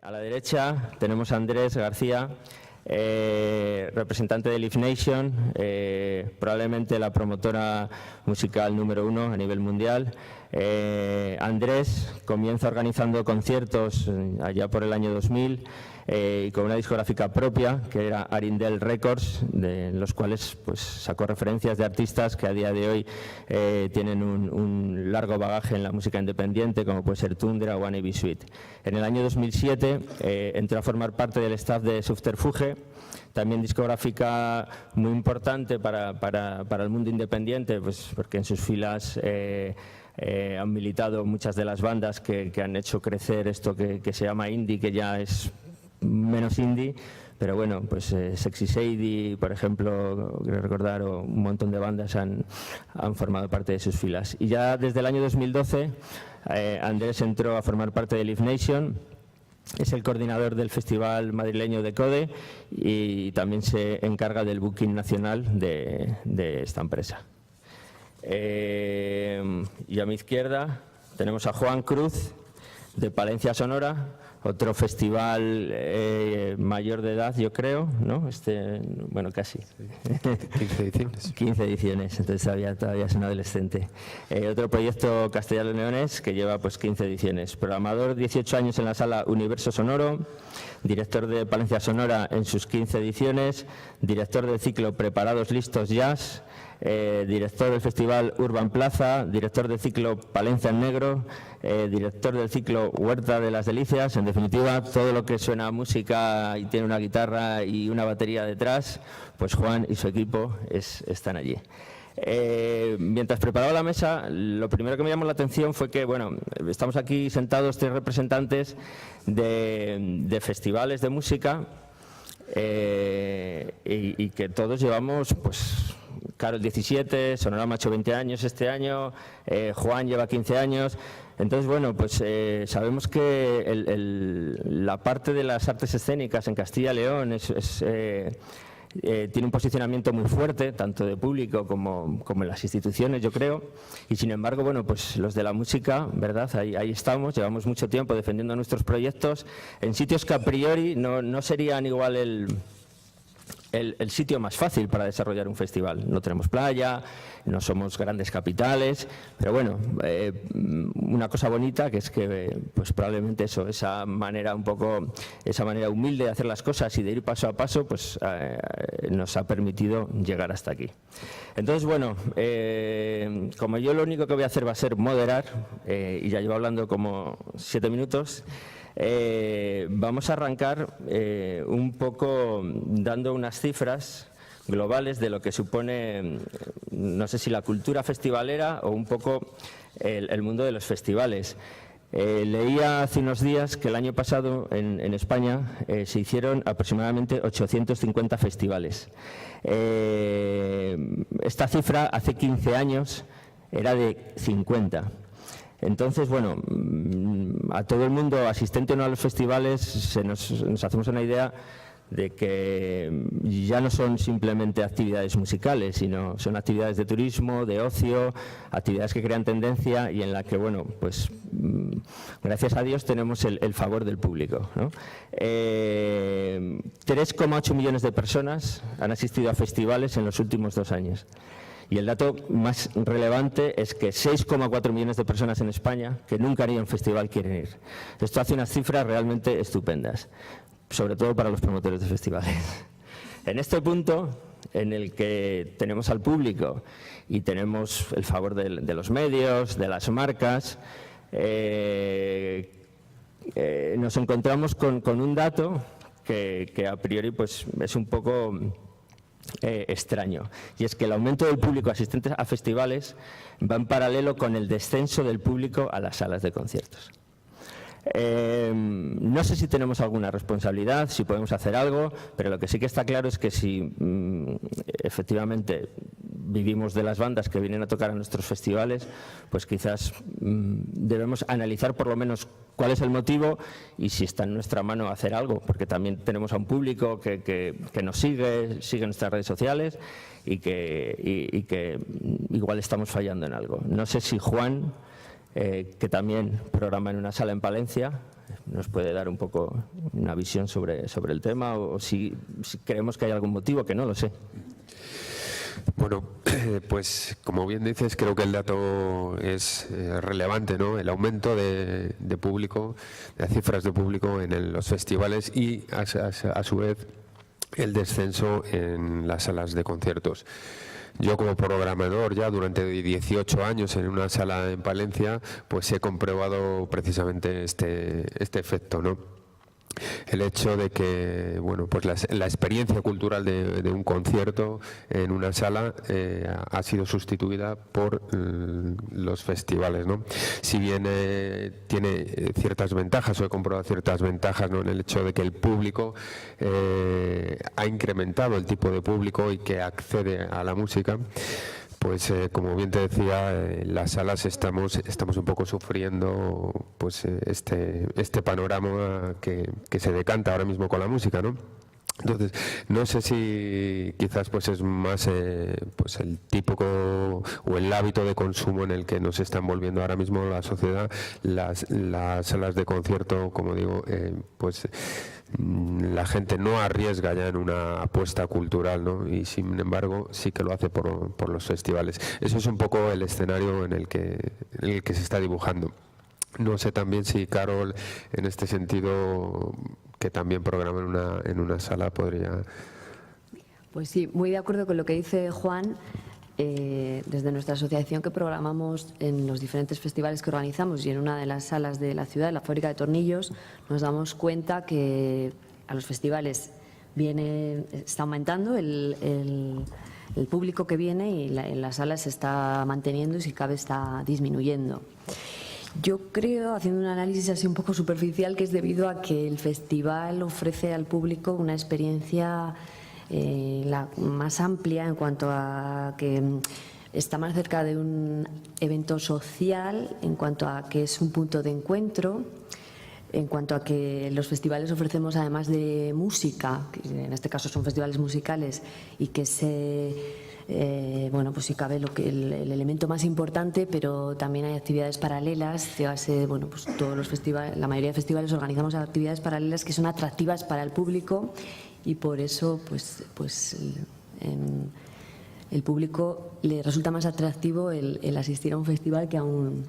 A la derecha tenemos a Andrés García, representante de Live Nation, probablemente la promotora musical número 1 a nivel mundial. Andrés comienza organizando conciertos allá por el año 2000 y con una discográfica propia que era Arindel Records, de los cuales pues sacó referencias de artistas que a día de hoy tienen un largo bagaje en la música independiente, como puede ser Tundra o One AB Suite. En el año 2007 entró a formar parte del staff de Subterfuge, también discográfica muy importante para el mundo independiente, pues porque en sus filas han militado muchas de las bandas que han hecho crecer esto que se llama indie, que ya es menos indie, pero bueno, pues Sexy Sadie, por ejemplo, quiero recordar, o un montón de bandas han formado parte de sus filas. Y ya desde el año 2012 Andrés entró a formar parte de Live Nation. Es el coordinador del festival madrileño de Code y también se encarga del booking nacional de esta empresa. Y a mi izquierda tenemos a Juan Cruz, de Palencia Sonora, otro festival mayor de edad, yo creo, ¿no? Bueno, casi. 15 ediciones. 15 ediciones, entonces todavía es un adolescente. Otro proyecto castellano-leonés que lleva pues 15 ediciones. Programador, 18 años en la sala Universo Sonoro, director de Palencia Sonora en sus 15 ediciones, director del ciclo Preparados Listos Jazz, director del festival Urban Plaza, director del ciclo Palencia en Negro, director del ciclo Huerta de las Delicias. En definitiva, todo lo que suena a música y tiene una guitarra y una batería detrás, pues Juan y su equipo están allí. Mientras preparaba la mesa, lo primero que me llamó la atención fue que, bueno, estamos aquí sentados 3 representantes de festivales de música y que todos llevamos, pues, Carol 17, Sonorama ha hecho 20 años este año, Juan lleva 15 años. Entonces, bueno, pues sabemos que la parte de las artes escénicas en Castilla y León tiene un posicionamiento muy fuerte, tanto de público como en las instituciones, yo creo. Y sin embargo, bueno, pues los de la música, ¿verdad? Ahí estamos, llevamos mucho tiempo defendiendo nuestros proyectos en sitios que a priori no serían igual el sitio más fácil para desarrollar un festival. No tenemos playa, no somos grandes capitales, pero bueno, una cosa bonita que es que pues probablemente esa manera humilde de hacer las cosas y de ir paso a paso, pues nos ha permitido llegar hasta aquí. Entonces, bueno, como yo lo único que voy a hacer va a ser moderar, y ya llevo hablando como 7 minutos, vamos a arrancar un poco dando unas cifras globales de lo que supone, no sé si la cultura festivalera o un poco el mundo de los festivales. Leía hace unos días que el año pasado en España se hicieron aproximadamente 850 festivales. Esta cifra hace 15 años era de 50. Entonces, bueno, a todo el mundo, asistente o no a los festivales, nos hacemos una idea de que ya no son simplemente actividades musicales, sino son actividades de turismo, de ocio, actividades que crean tendencia y en la que, bueno, pues gracias a Dios tenemos el favor del público, ¿no? 3,8 millones de personas han asistido a festivales en los últimos 2 años. Y el dato más relevante es que 6,4 millones de personas en España que nunca han ido a un festival quieren ir. Esto hace unas cifras realmente estupendas, sobre todo para los promotores de festivales. En este punto, en el que tenemos al público y tenemos el favor de los medios, de las marcas, nos encontramos con un dato que a priori pues, es un poco extraño, y es que el aumento del público asistente a festivales va en paralelo con el descenso del público a las salas de conciertos. No sé si tenemos alguna responsabilidad, si podemos hacer algo, pero lo que sí que está claro es que si efectivamente vivimos de las bandas que vienen a tocar a nuestros festivales, pues quizás debemos analizar por lo menos cuál es el motivo y si está en nuestra mano hacer algo, porque también tenemos a un público que nos sigue nuestras redes sociales y que igual estamos fallando en algo. No sé si Juan que también programa en una sala en Palencia. ¿Nos puede dar un poco una visión sobre el tema o si creemos que hay algún motivo, que no lo sé? Bueno, pues como bien dices, creo que el dato es relevante, ¿no? El aumento de público, de las cifras de público en los festivales y a su vez el descenso en las salas de conciertos. Yo como programador ya durante 18 años en una sala en Palencia, pues he comprobado precisamente este efecto, ¿no? El hecho de que, bueno, pues la experiencia cultural de un concierto en una sala ha sido sustituida por los festivales, ¿no? Si bien tiene ciertas ventajas, o he comprobado ciertas ventajas, ¿no?, en el hecho de que el público ha incrementado el tipo de público y que accede a la música, pues como bien te decía, en las salas estamos un poco sufriendo pues este panorama que se decanta ahora mismo con la música, ¿no? Entonces, no sé si quizás pues es más pues el típico o el hábito de consumo en el que nos está envolviendo ahora mismo la sociedad, las salas de concierto, como digo, pues la gente no arriesga ya en una apuesta cultural, ¿no? Y sin embargo sí que lo hace por los festivales. Eso es un poco el escenario en el que se está dibujando. No sé también si Carol, en este sentido, que también programa en una sala, podría... Pues sí, muy de acuerdo con lo que dice Juan. Desde nuestra asociación, que programamos en los diferentes festivales que organizamos y en una de las salas de la ciudad, la Fábrica de Tornillos, nos damos cuenta que a los festivales está aumentando el público que viene y en las salas se está manteniendo y si cabe está disminuyendo. Yo creo, haciendo un análisis así un poco superficial, que es debido a que el festival ofrece al público una experiencia la más amplia en cuanto a que está más cerca de un evento social, en cuanto a que es un punto de encuentro, en cuanto a que los festivales ofrecemos además de música, que en este caso son festivales musicales, y que bueno, pues si cabe el elemento más importante, pero también hay actividades paralelas. Bueno, pues todos los festivales, la mayoría de festivales organizamos actividades paralelas que son atractivas para el público y por eso pues el público le resulta más atractivo el asistir a un festival que a un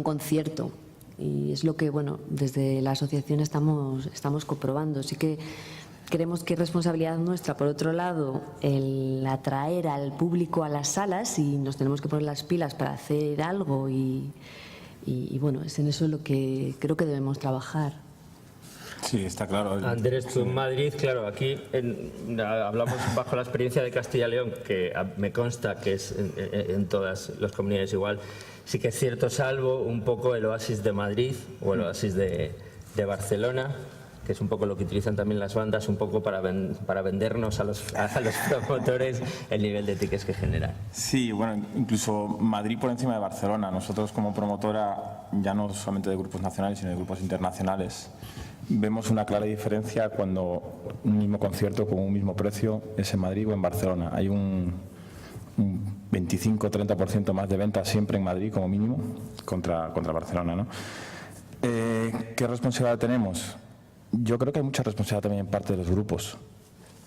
concierto. Y es lo que, bueno, desde la asociación estamos comprobando. Sí que creemos que es responsabilidad nuestra, por otro lado, el atraer al público a las salas, y nos tenemos que poner las pilas para hacer algo y bueno, es en eso lo que creo que debemos trabajar. Sí, está claro. Andrés, tú en Madrid, claro, aquí hablamos bajo la experiencia de Castilla y León, que me consta que es en todas las comunidades igual. Sí que es cierto, salvo un poco el Oasis de Madrid o el Oasis de Barcelona, que es un poco lo que utilizan también las bandas, un poco para vendernos a los promotores el nivel de tickets que generan. Sí, bueno, incluso Madrid por encima de Barcelona. Nosotros como promotora, ya no solamente de grupos nacionales, sino de grupos internacionales, vemos una clara diferencia cuando un mismo concierto con un mismo precio es en Madrid o en Barcelona. Hay un 25-30% más de ventas siempre en Madrid como mínimo contra Barcelona, ¿no? ¿Qué responsabilidad tenemos? Yo creo que hay mucha responsabilidad también en parte de los grupos.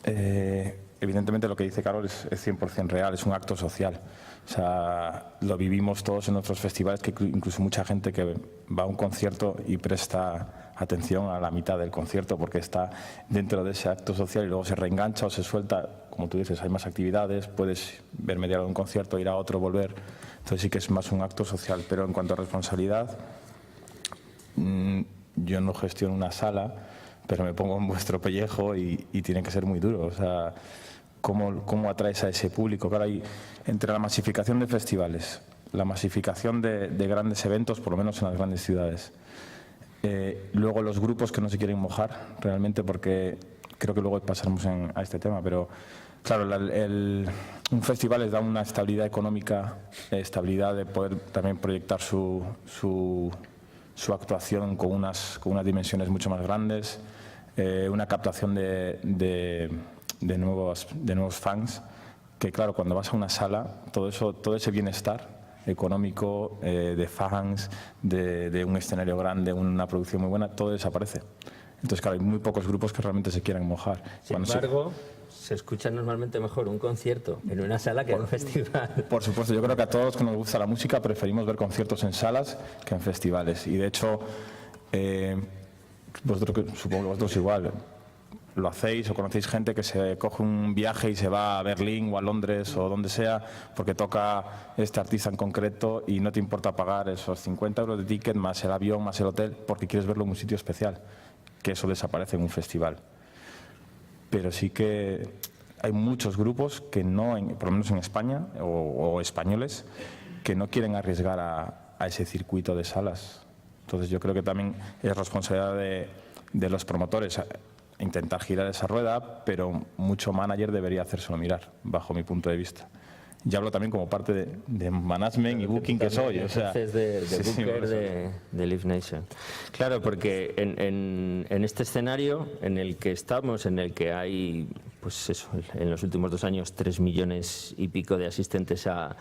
Evidentemente lo que dice Carol es 100% real, es un acto social. O sea, lo vivimos todos en nuestros festivales, que incluso mucha gente que va a un concierto y presta atención a la mitad del concierto porque está dentro de ese acto social y luego se reengancha o se suelta. Como tú dices, hay más actividades, puedes ver media hora de un concierto, ir a otro, volver. Entonces sí que es más un acto social. Pero en cuanto a responsabilidad, yo no gestiono una sala, pero me pongo en vuestro pellejo y tiene que ser muy duro. O sea, ¿cómo atraes a ese público? Claro, hay entre la masificación de festivales, la masificación de grandes eventos, por lo menos en las grandes ciudades, luego los grupos que no se quieren mojar realmente, porque creo que luego pasaremos a este tema, pero claro, un festival les da una estabilidad económica, estabilidad de poder también proyectar su actuación con unas dimensiones mucho más grandes, una captación de nuevos fans, que claro, cuando vas a una sala, todo ese bienestar económico, de fans, de un escenario grande, una producción muy buena, todo desaparece. Entonces, claro, hay muy pocos grupos que realmente se quieran mojar. Sin embargo, se escucha normalmente mejor un concierto en una sala que en un festival. Por supuesto, yo creo que a todos los que nos gusta la música preferimos ver conciertos en salas que en festivales. Y de hecho, supongo que vosotros igual lo hacéis o conocéis gente que se coge un viaje y se va a Berlín o a Londres o donde sea porque toca este artista en concreto y no te importa pagar esos 50 euros de ticket más el avión, más el hotel, porque quieres verlo en un sitio especial, que eso desaparece en un festival. Pero sí que hay muchos grupos que no, por lo menos en España o españoles, que no quieren arriesgar a ese circuito de salas. Entonces yo creo que también es responsabilidad de los promotores intentar girar esa rueda, pero mucho manager debería hacérselo mirar, bajo mi punto de vista. Y hablo también como parte de management y booking que soy. O sea, de booker de Live Nation. Claro, porque en este escenario en el que estamos, en el que hay, pues eso, en los últimos 2 años 3 millones y pico de asistentes a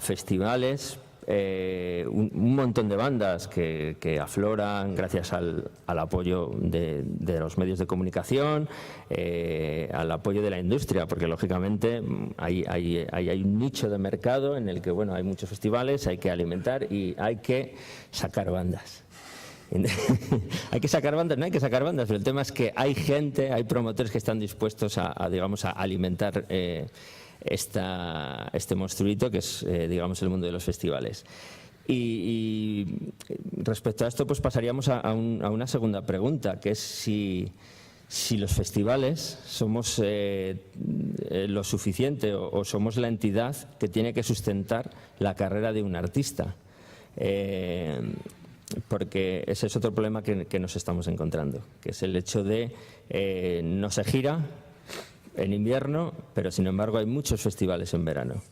festivales, un montón de bandas que afloran gracias al apoyo de los medios de comunicación, al apoyo de la industria, porque lógicamente hay un nicho de mercado en el que bueno, hay muchos festivales, hay que alimentar y hay que sacar bandas. Hay que sacar bandas, no hay que sacar bandas, pero el tema es que hay gente, hay promotores que están dispuestos digamos, a alimentar este monstruito que es, digamos, el mundo de los festivales. Y respecto a esto, pues pasaríamos a una segunda pregunta, que es si los festivales somos lo suficiente o somos la entidad que tiene que sustentar la carrera de un artista. Porque ese es otro problema que nos estamos encontrando, que es el hecho de no se gira en invierno, pero sin embargo hay muchos festivales en verano.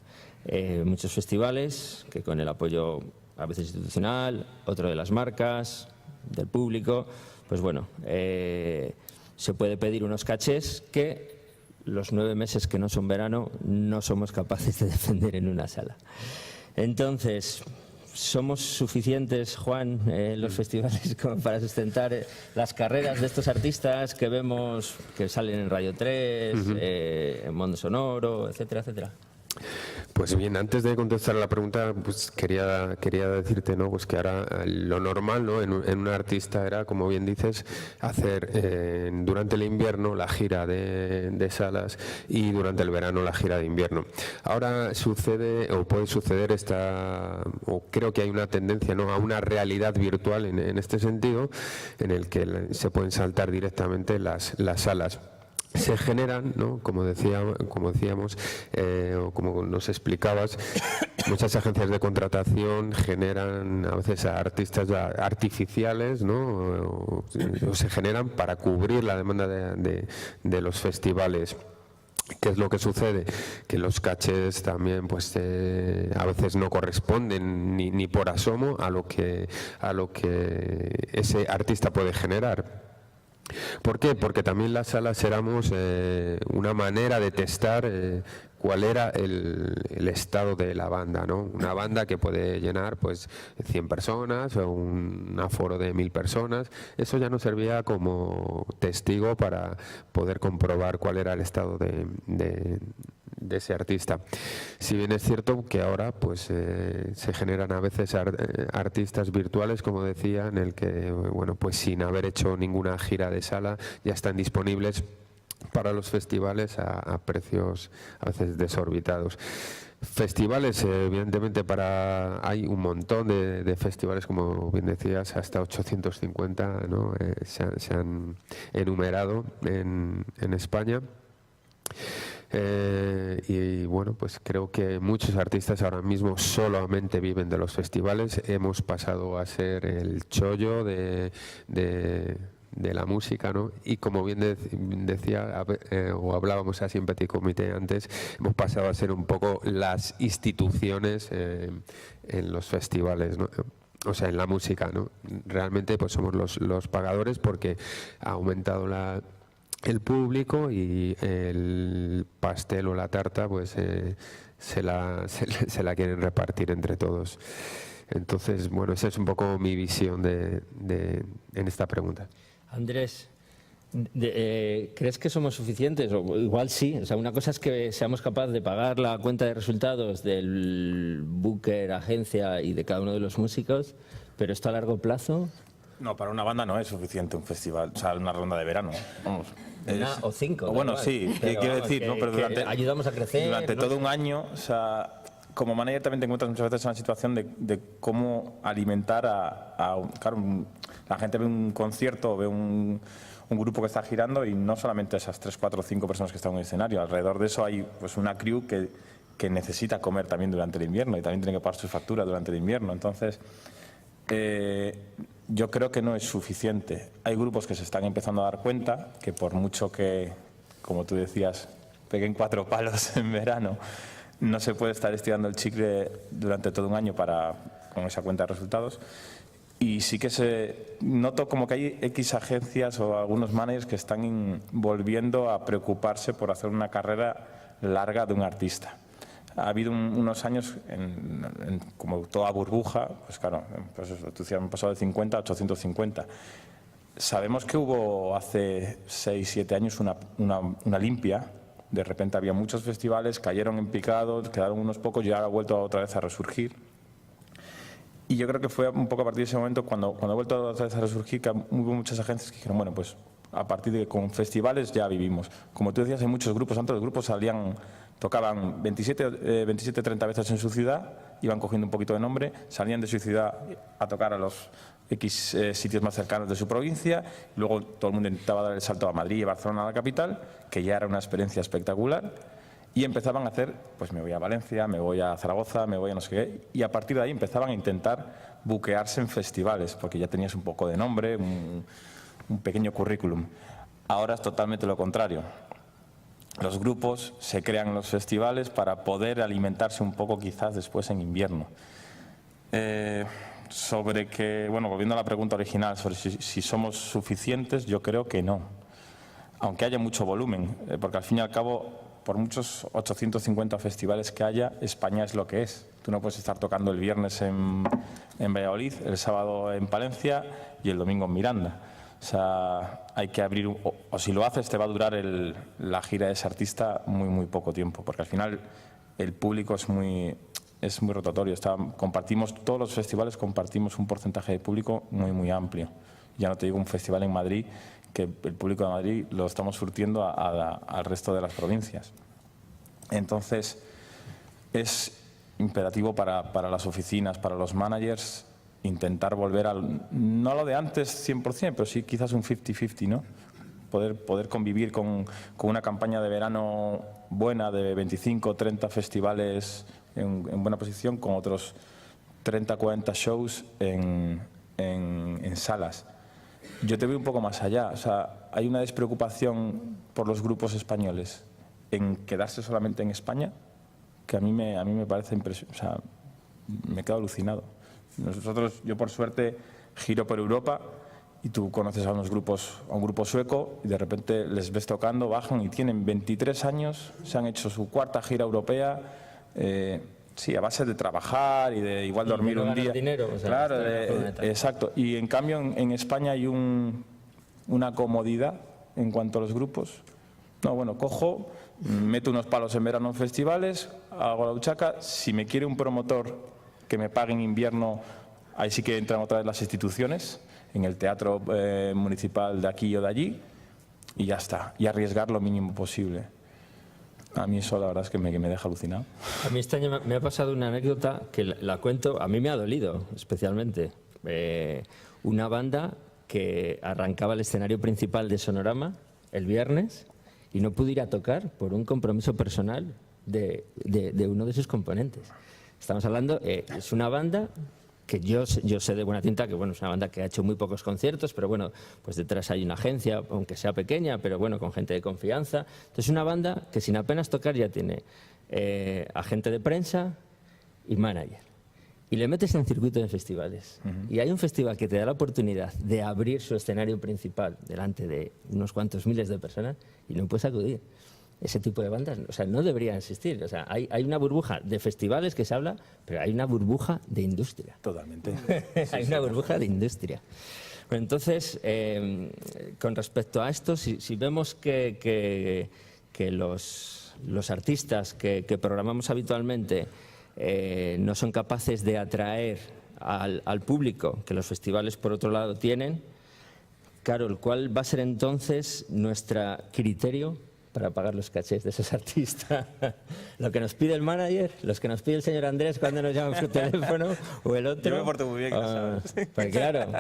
Muchos festivales que con el apoyo a veces institucional, otro de las marcas, del público, pues bueno, se puede pedir unos cachés que los 9 meses que no son verano no somos capaces de defender en una sala. Entonces, ¿somos suficientes, Juan, los festivales como para sustentar las carreras de estos artistas que vemos que salen en Radio 3, en Mundo Sonoro, etcétera, etcétera? Pues bien, antes de contestar a la pregunta, pues quería decirte, ¿no? Pues que ahora lo normal, ¿no? en un artista era, como bien dices, hacer durante el invierno la gira de salas y durante el verano la gira de invierno. Ahora sucede o puede suceder o creo que hay una tendencia, ¿no? A una realidad virtual en este sentido, en el que se pueden saltar directamente las salas. Se generan, ¿no? Como decíamos, o como nos explicabas, muchas agencias de contratación generan a veces a artistas artificiales, ¿no? o se generan para cubrir la demanda de los festivales. ¿Qué es lo que sucede? Que los cachés también pues a veces no corresponden ni por asomo a lo que ese artista puede generar. ¿Por qué? Porque también las salas éramos una manera de testar cuál era el estado de la banda, ¿no? Una banda que puede llenar pues 100 personas o un aforo de 1000 personas. Eso ya nos servía como testigo para poder comprobar cuál era el estado de ese artista. Si bien es cierto que ahora pues se generan a veces artistas virtuales, como decía, en el que bueno, pues sin haber hecho ninguna gira de sala ya están disponibles para los festivales a precios a veces desorbitados. Festivales, evidentemente hay un montón de festivales, como bien decías, hasta 850, ¿no? se han enumerado en España. Y bueno, pues creo que muchos artistas ahora mismo solamente viven de los festivales. Hemos pasado a ser el chollo de la música, ¿no? Y como bien decía o hablábamos así en Petit Comité antes, hemos pasado a ser un poco las instituciones en los festivales, ¿no? O sea, en la música, ¿no? Realmente pues somos los pagadores, porque ha aumentado el público y el pastel o la tarta pues se la quieren repartir entre todos. Entonces, bueno, esa es un poco mi visión en esta pregunta. Andrés, ¿crees que somos suficientes? O igual sí. O sea, una cosa es que seamos capaces de pagar la cuenta de resultados del booker, agencia y de cada uno de los músicos, pero esto a largo plazo... No, para una banda no es suficiente un festival, o sea, una ronda de verano. Vamos. O 5. Bueno, sí, quiero decir, ¿no? Pero durante, ayudamos a crecer. Durante todo un año, o sea, como manager también te encuentras muchas veces en una situación de cómo alimentar claro, la gente ve un concierto, ve un grupo que está girando y no solamente esas 3, 4, 5 personas que están en el escenario. Alrededor de eso hay pues una crew que necesita comer también durante el invierno y también tiene que pagar sus facturas durante el invierno. Entonces, yo creo que no es suficiente. Hay grupos que se están empezando a dar cuenta que por mucho que, como tú decías, peguen 4 palos en verano, no se puede estar estirando el chicle durante todo un año con esa cuenta de resultados. Y sí que noto como que hay X agencias o algunos managers que están volviendo a preocuparse por hacer una carrera larga de un artista. Ha habido unos años, como toda burbuja, pues claro, pues han pasado de 50 a 850. Sabemos que hubo hace 6, 7 años una limpia. De repente había muchos festivales, cayeron en picado, quedaron unos pocos y ahora ha vuelto otra vez a resurgir. Y yo creo que fue un poco a partir de ese momento cuando ha vuelto otra vez a resurgir que hubo muchas agencias que dijeron, bueno, pues a partir de que con festivales ya vivimos. Como tú decías, hay muchos grupos, antes los grupos tocaban 27, 30 veces en su ciudad, iban cogiendo un poquito de nombre, salían de su ciudad a tocar a los X sitios más cercanos de su provincia, luego todo el mundo intentaba dar el salto a Madrid y Barcelona, a la capital, que ya era una experiencia espectacular, y empezaban a hacer, pues me voy a Valencia, me voy a Zaragoza, me voy a no sé qué, y a partir de ahí empezaban a intentar buquearse en festivales, porque ya tenías un poco de nombre, un pequeño currículum. Ahora es totalmente lo contrario. Los grupos se crean en los festivales para poder alimentarse un poco quizás después en invierno. Sobre que, bueno, volviendo a la pregunta original, sobre si somos suficientes, yo creo que no. Aunque haya mucho volumen, porque al fin y al cabo, por muchos 850 festivales que haya, España es lo que es. Tú no puedes estar tocando el viernes en Valladolid, el sábado en Palencia y el domingo en Miranda. O sea, hay que abrir, o si lo haces te va a durar la gira de ese artista muy poco tiempo, porque al final el público es muy rotatorio. Todos los festivales compartimos un porcentaje de público muy amplio. Ya no te digo un festival en Madrid, que el público de Madrid lo estamos surtiendo al resto de las provincias. Entonces, es imperativo para las oficinas, para los managers, intentar volver no a lo de antes 100%, pero sí quizás un 50-50, ¿no? Poder convivir con una campaña de verano buena de 25 o 30 festivales en buena posición, con otros 30 o 40 shows en salas. Yo te veo un poco más allá. O sea, hay una despreocupación por los grupos españoles en quedarse solamente en España que a mí me parece impresionante. O sea, me quedo alucinado. Yo por suerte giro por Europa y tú conoces a un grupo sueco y de repente les ves tocando, bajan y tienen 23 años, se han hecho su 4ª gira europea, sí, a base de trabajar y de igual dormir un día. Dinero, o sea, claro, exacto. Y en cambio en España hay una comodidad en cuanto a los grupos. No, bueno, cojo, meto unos palos en verano en festivales, hago la huchaca. Si me quiere un promotor que me pague en invierno, ahí sí que entran otra vez las instituciones, en el teatro municipal de aquí o de allí, y ya está. Y arriesgar lo mínimo posible. A mí eso la verdad es que me deja alucinado. A mí este año me ha pasado una anécdota que la cuento, a mí me ha dolido especialmente. Una banda que arrancaba el escenario principal de Sonorama el viernes y no pudo ir a tocar por un compromiso personal de uno de sus componentes. Estamos hablando, es una banda que yo sé de buena tinta que bueno, es una banda que ha hecho muy pocos conciertos, pero bueno, pues detrás hay una agencia, aunque sea pequeña, pero bueno, con gente de confianza. Entonces es una banda que sin apenas tocar ya tiene agente de prensa y manager. Y le metes en circuito de festivales. Y hay un festival que te da la oportunidad de abrir su escenario principal delante de unos cuantos miles de personas y no puedes acudir. ese tipo de bandas, o sea, no deberían existir. O sea, hay una burbuja de festivales que se habla, pero hay una burbuja de industria. Totalmente. Hay una burbuja de industria. Bueno, entonces, con respecto a esto, si vemos que los artistas que programamos habitualmente no son capaces de atraer al público que los festivales, por otro lado, tienen, claro, ¿cuál va a ser entonces nuestro criterio para pagar los cachés de esos artistas? ¿Lo que nos pide el manager? ¿Los que nos pide el señor Andrés cuando nos llama por teléfono? ¿O el otro? Yo me porto muy bien, Pues claro,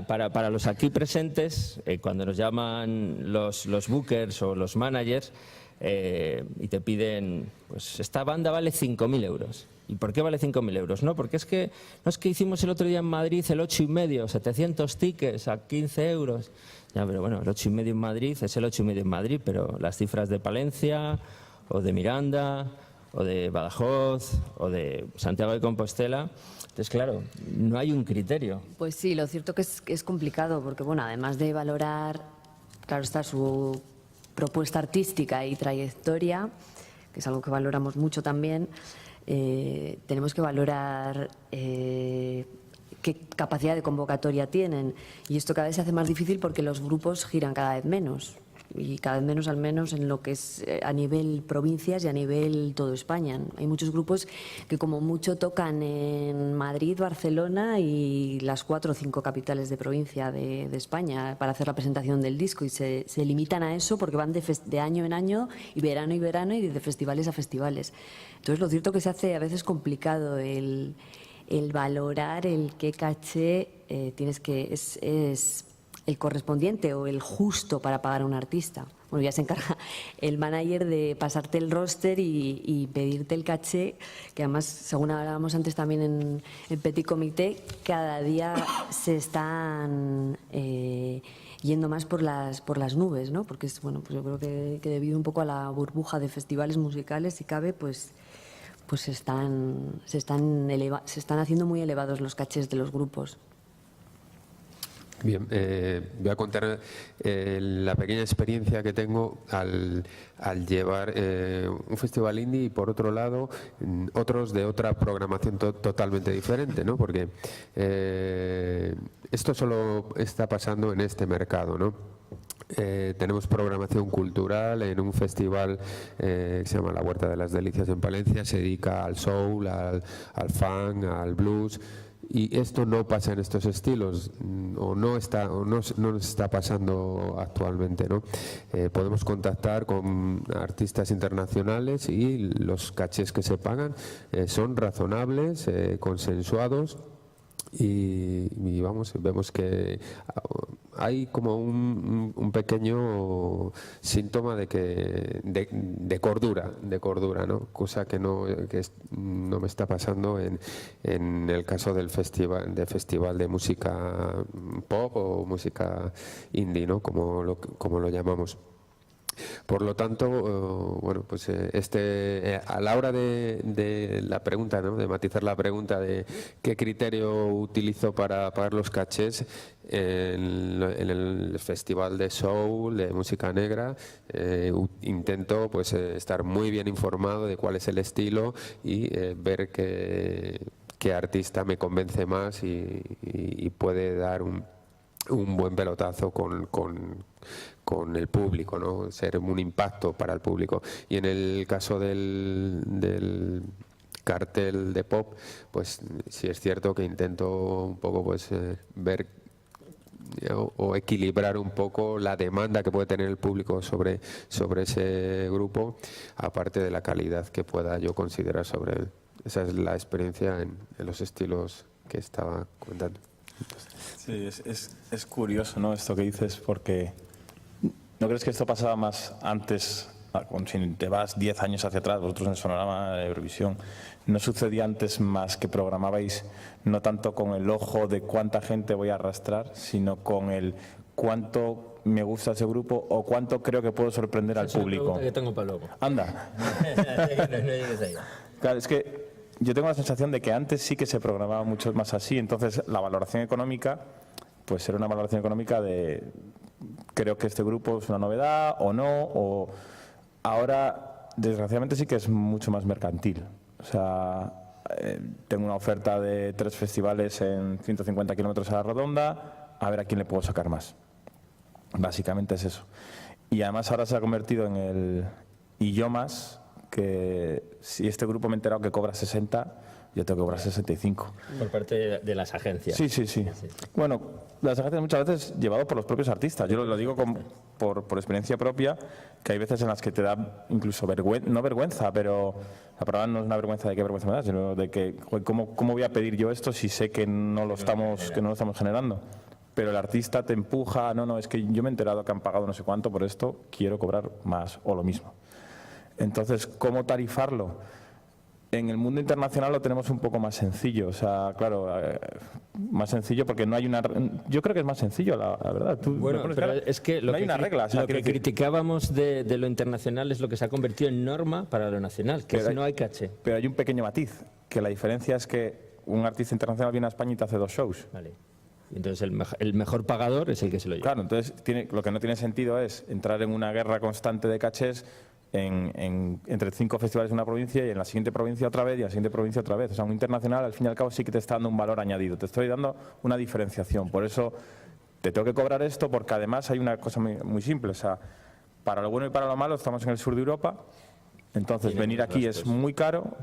para los aquí presentes, cuando nos llaman los bookers o los managers y te piden, pues esta banda vale 5.000 euros. ¿Y por qué vale 5.000 euros? No, porque no es que hicimos el otro día en Madrid el 8,5, 700 tickets a 15 euros. Ya, pero bueno, el 8,5 en Madrid es el 8,5 en Madrid, pero las cifras de Palencia, o de Miranda, o de Badajoz, o de Santiago de Compostela. Entonces, claro, no hay un criterio. Pues sí, lo cierto que es complicado, porque bueno, además de valorar, claro está, su propuesta artística y trayectoria, que es algo que valoramos mucho también, tenemos que valorar qué capacidad de convocatoria tienen, y esto cada vez se hace más difícil porque los grupos giran cada vez menos, y cada vez menos, al menos en lo que es a nivel provincias y a nivel todo España. Hay muchos grupos que como mucho tocan en Madrid, Barcelona y las 4 o 5 capitales de provincia de España para hacer la presentación del disco, y se limitan a eso porque van de año en año y verano y de festivales a festivales. Entonces, lo cierto que se hace a veces complicado el valorar el qué caché es el correspondiente o el justo para pagar a un artista. Bueno, ya se encarga el manager de pasarte el roster y pedirte el caché, que además, según hablábamos antes también en Petit Comité, cada día se están yendo más por las nubes, ¿no? Porque bueno, pues yo creo que debido un poco a la burbuja de festivales musicales, si cabe, pues se están haciendo muy elevados los cachés de los grupos. Bien, voy a contar la pequeña experiencia que tengo al llevar un festival indie y, por otro lado, otros de otra programación totalmente diferente, ¿no? Porque esto solo está pasando en este mercado, ¿no? Tenemos programación cultural en un festival que se llama La Huerta de las Delicias en Palencia. Se dedica al soul, al funk, al blues. Y esto no pasa en estos estilos, o no nos está pasando actualmente, ¿no? Podemos contactar con artistas internacionales y los cachés que se pagan son razonables, consensuados. Y vamos, vemos que hay como un pequeño síntoma de cordura, ¿no? Cosa que no me está pasando en el caso del festival de música pop o música indie, ¿no? Como lo llamamos. Por lo tanto, bueno, pues a la hora de la pregunta, ¿no? De matizar la pregunta de qué criterio utilizo para pagar los cachés en el festival de soul, de música negra, intento pues estar muy bien informado de cuál es el estilo y ver qué artista me convence más y puede dar un buen pelotazo con el público, ¿no? Ser un impacto para el público. Y en el caso del cartel de pop, pues sí es cierto que intento un poco pues ver o equilibrar un poco la demanda que puede tener el público sobre ese grupo, aparte de la calidad que pueda yo considerar sobre él. Esa es la experiencia en los estilos que estaba comentando. Sí, es curioso, ¿no?, esto que dices, porque ¿no crees que esto pasaba más antes? Si te vas 10 años hacia atrás, vosotros en el Sonorama de Eurovisión, ¿no sucedía antes más que programabais no tanto con el ojo de cuánta gente voy a arrastrar, sino con el cuánto me gusta ese grupo o cuánto creo que puedo sorprender al público? Que tengo para luego. Anda. No llegues ahí. Claro, es que yo tengo la sensación de que antes sí que se programaba mucho más así, entonces la valoración económica, pues era una valoración económica de creo que este grupo es una novedad o no, Ahora, desgraciadamente, sí que es mucho más mercantil. O sea, tengo una oferta de 3 festivales en 150 kilómetros a la redonda, a ver a quién le puedo sacar más. Básicamente es eso. Y además ahora se ha convertido en el y yo más, que si este grupo me he enterado que cobra 60, yo tengo que cobrar 65. Por parte de las agencias. Sí. Bueno, las agencias muchas veces llevado por los propios artistas. Yo lo digo por experiencia propia, que hay veces en las que te da incluso no vergüenza, pero la palabra no es una vergüenza de qué vergüenza me da, sino de que ¿cómo voy a pedir yo esto si sé que no lo estamos generando? Pero el artista te empuja, no, es que yo me he enterado que han pagado no sé cuánto por esto, quiero cobrar más o lo mismo. Entonces, ¿cómo tarifarlo? En el mundo internacional lo tenemos un poco más sencillo, o sea, claro, más sencillo porque no hay una... Yo creo que es más sencillo, la verdad. Bueno, pero es que no hay una regla. O sea, lo que criticábamos de lo internacional es lo que se ha convertido en norma para lo nacional, que no hay caché. Pero hay un pequeño matiz, que la diferencia es que un artista internacional viene a España y te hace 2 shows. Vale. Entonces el mejor pagador es el que se lo lleva. Claro, entonces lo que no tiene sentido es entrar en una guerra constante de cachés entre 5 festivales de una provincia y en la siguiente provincia otra vez y en la siguiente provincia otra vez. O sea, un internacional al fin y al cabo sí que te está dando un valor añadido, te estoy dando una diferenciación. Por eso te tengo que cobrar esto, porque además hay una cosa muy simple. O sea, para lo bueno y para lo malo estamos en el sur de Europa, entonces venir aquí es muy caro.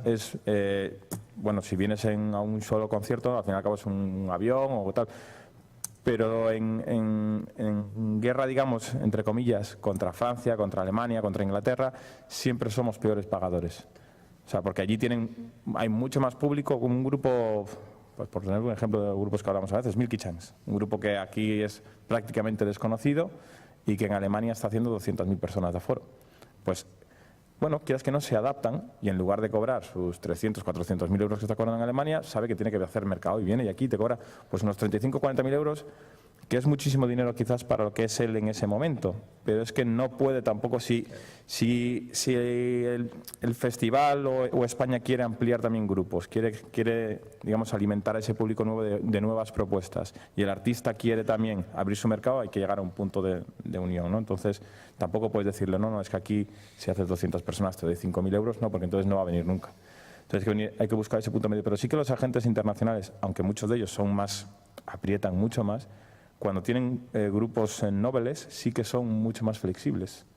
Bueno, si vienes a un solo concierto, al fin y al cabo es un avión o tal. Pero en guerra, digamos, entre comillas, contra Francia, contra Alemania, contra Inglaterra, siempre somos peores pagadores. O sea, porque allí hay mucho más público, como un grupo, pues por tener un ejemplo de grupos que hablamos a veces, Milky Chance, un grupo que aquí es prácticamente desconocido y que en Alemania está haciendo 200.000 personas de aforo. Pues, bueno, quieras que no, se adaptan y en lugar de cobrar sus 300, 400.000 euros que está cobrando en Alemania, sabe que tiene que hacer mercado y viene y aquí te cobra pues unos 35, 40.000 euros, que es muchísimo dinero quizás para lo que es él en ese momento, pero es que no puede tampoco, si el festival o España quiere ampliar también grupos, quiere digamos alimentar a ese público nuevo de nuevas propuestas y el artista quiere también abrir su mercado, hay que llegar a un punto de unión, ¿no? Entonces tampoco puedes decirle, no, es que aquí si haces 200 personas te doy 5.000 euros, no, porque entonces no va a venir nunca. Entonces hay que buscar ese punto medio, pero sí que los agentes internacionales, aunque muchos de ellos aprietan mucho más, cuando tienen grupos nobles sí que son mucho más flexibles.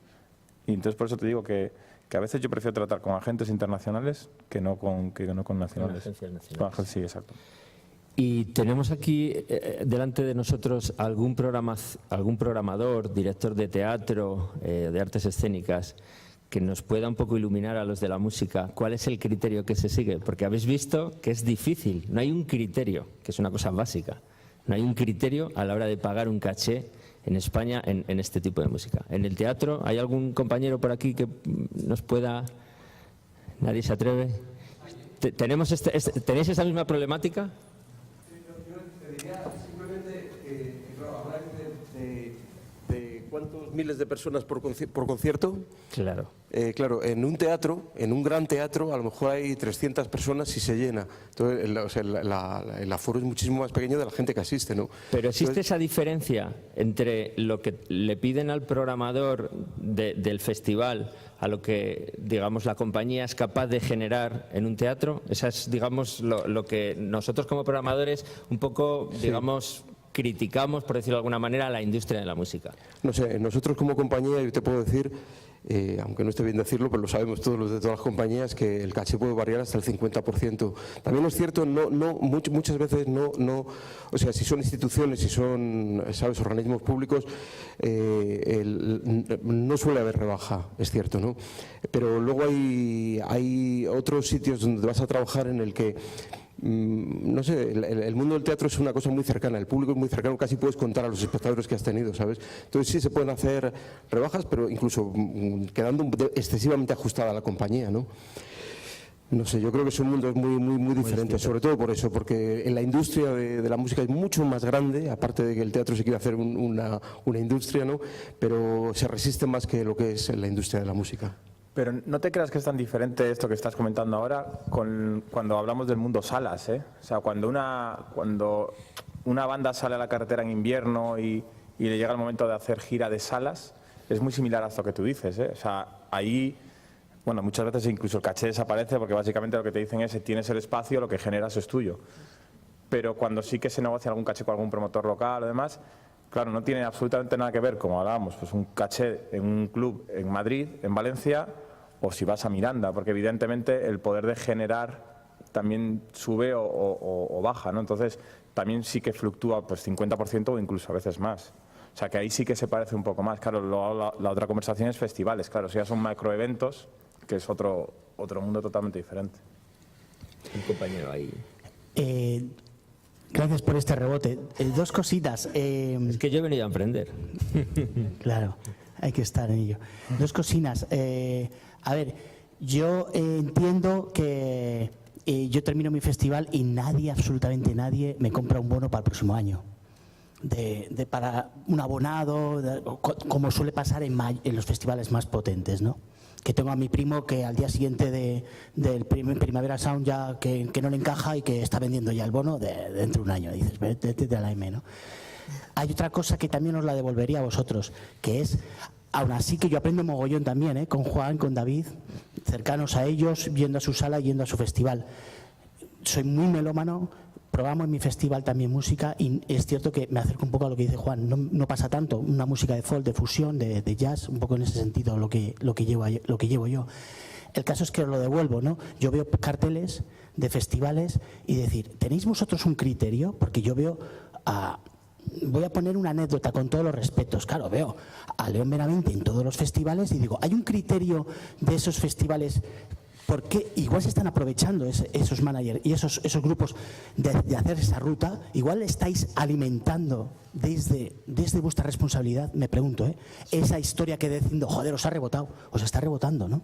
Y entonces por eso te digo que a veces yo prefiero tratar con agentes internacionales que no con nacionales. Con agencias nacionales. Sí, exacto. Y tenemos aquí delante de nosotros algún programador, director de teatro, de artes escénicas, que nos pueda un poco iluminar a los de la música. ¿Cuál es el criterio que se sigue? Porque habéis visto que es difícil, no hay un criterio, que es una cosa básica. No hay un criterio a la hora de pagar un caché en España en este tipo de música. En el teatro, ¿hay algún compañero por aquí que nos pueda...? ¿Nadie se atreve? ¿Tenéis esa misma problemática? Yo te diría simplemente que hablar de cuántos miles de personas por concierto. Claro. Claro, en un teatro, en un gran teatro, a lo mejor hay 300 personas y se llena. Entonces, el aforo es muchísimo más pequeño de la gente que asiste, ¿no? Pero ¿existe esa diferencia entre lo que le piden al programador del festival a lo que, digamos, la compañía es capaz de generar en un teatro? Esa es, digamos, lo que nosotros como programadores un poco, digamos, criticamos, por decirlo de alguna manera, a la industria de la música. No sé, nosotros como compañía, yo te puedo decir, aunque no esté bien decirlo, pero lo sabemos todos los de todas las compañías, que el caché puede variar hasta el 50%. También es cierto, muchas veces no, o sea, si son instituciones, si son, ¿sabes?, organismos públicos, no suele haber rebaja, es cierto, ¿no? Pero luego hay otros sitios donde vas a trabajar en el que no sé, el mundo del teatro es una cosa muy cercana, el público es muy cercano, casi puedes contar a los espectadores que has tenido, ¿sabes? Entonces sí se pueden hacer rebajas, pero incluso quedando excesivamente ajustada a la compañía, ¿no? No sé, yo creo que son mundos muy diferentes, sobre todo por eso, porque en la industria de la música es mucho más grande, aparte de que el teatro se quiere hacer una industria, ¿no? Pero se resiste más que lo que es la industria de la música. Pero no te creas que es tan diferente esto que estás comentando ahora cuando hablamos del mundo salas, ¿eh? O sea, cuando una banda sale a la carretera en invierno y le llega el momento de hacer gira de salas, es muy similar a esto que tú dices, ¿eh? O sea, ahí, bueno, muchas veces incluso el caché desaparece porque básicamente lo que te dicen es: tienes el espacio, lo que generas es tuyo. Pero cuando sí que se negocia algún caché con algún promotor local o demás, claro, no tiene absolutamente nada que ver, como hablábamos, pues un caché en un club en Madrid, en Valencia, o si vas a Miranda, porque evidentemente el poder de generar también sube o baja, ¿no? Entonces, también sí que fluctúa pues 50% o incluso a veces más. O sea, que ahí sí que se parece un poco más. Claro, la otra conversación es festivales. Claro, si ya son macroeventos, que es otro mundo totalmente diferente. Un compañero ahí. Gracias por este rebote. Dos cositas. Es que yo he venido a aprender. Claro, hay que estar en ello. Dos cositas. A ver, yo entiendo que yo termino mi festival y nadie, absolutamente nadie, me compra un bono para el próximo año. Para un abonado, como suele pasar en los festivales más potentes, ¿no? Que tengo a mi primo que al día siguiente del Primavera Sound ya que no le encaja y que está vendiendo ya el bono dentro de un año. Dices, vete de la M, ¿no? Hay otra cosa que también os la devolvería a vosotros, que es, aún así que yo aprendo mogollón también, con Juan, con David, cercanos a ellos, yendo a su sala, yendo a su festival. Soy muy melómano, programo en mi festival también música y es cierto que me acerco un poco a lo que dice Juan, no pasa tanto, una música de folk, de fusión, de jazz, un poco en ese sentido lo que llevo yo. El caso es que os lo devuelvo, ¿no? Yo veo carteles de festivales y decir, ¿tenéis vosotros un criterio? Porque yo veo voy a poner una anécdota con todos los respetos. Claro, veo a León Benavente en todos los festivales y digo, ¿hay un criterio de esos festivales? Porque igual se están aprovechando esos managers y esos grupos de hacer esa ruta. Igual estáis alimentando desde vuestra responsabilidad, me pregunto, esa historia que diciendo, joder, os está rebotando, ¿no?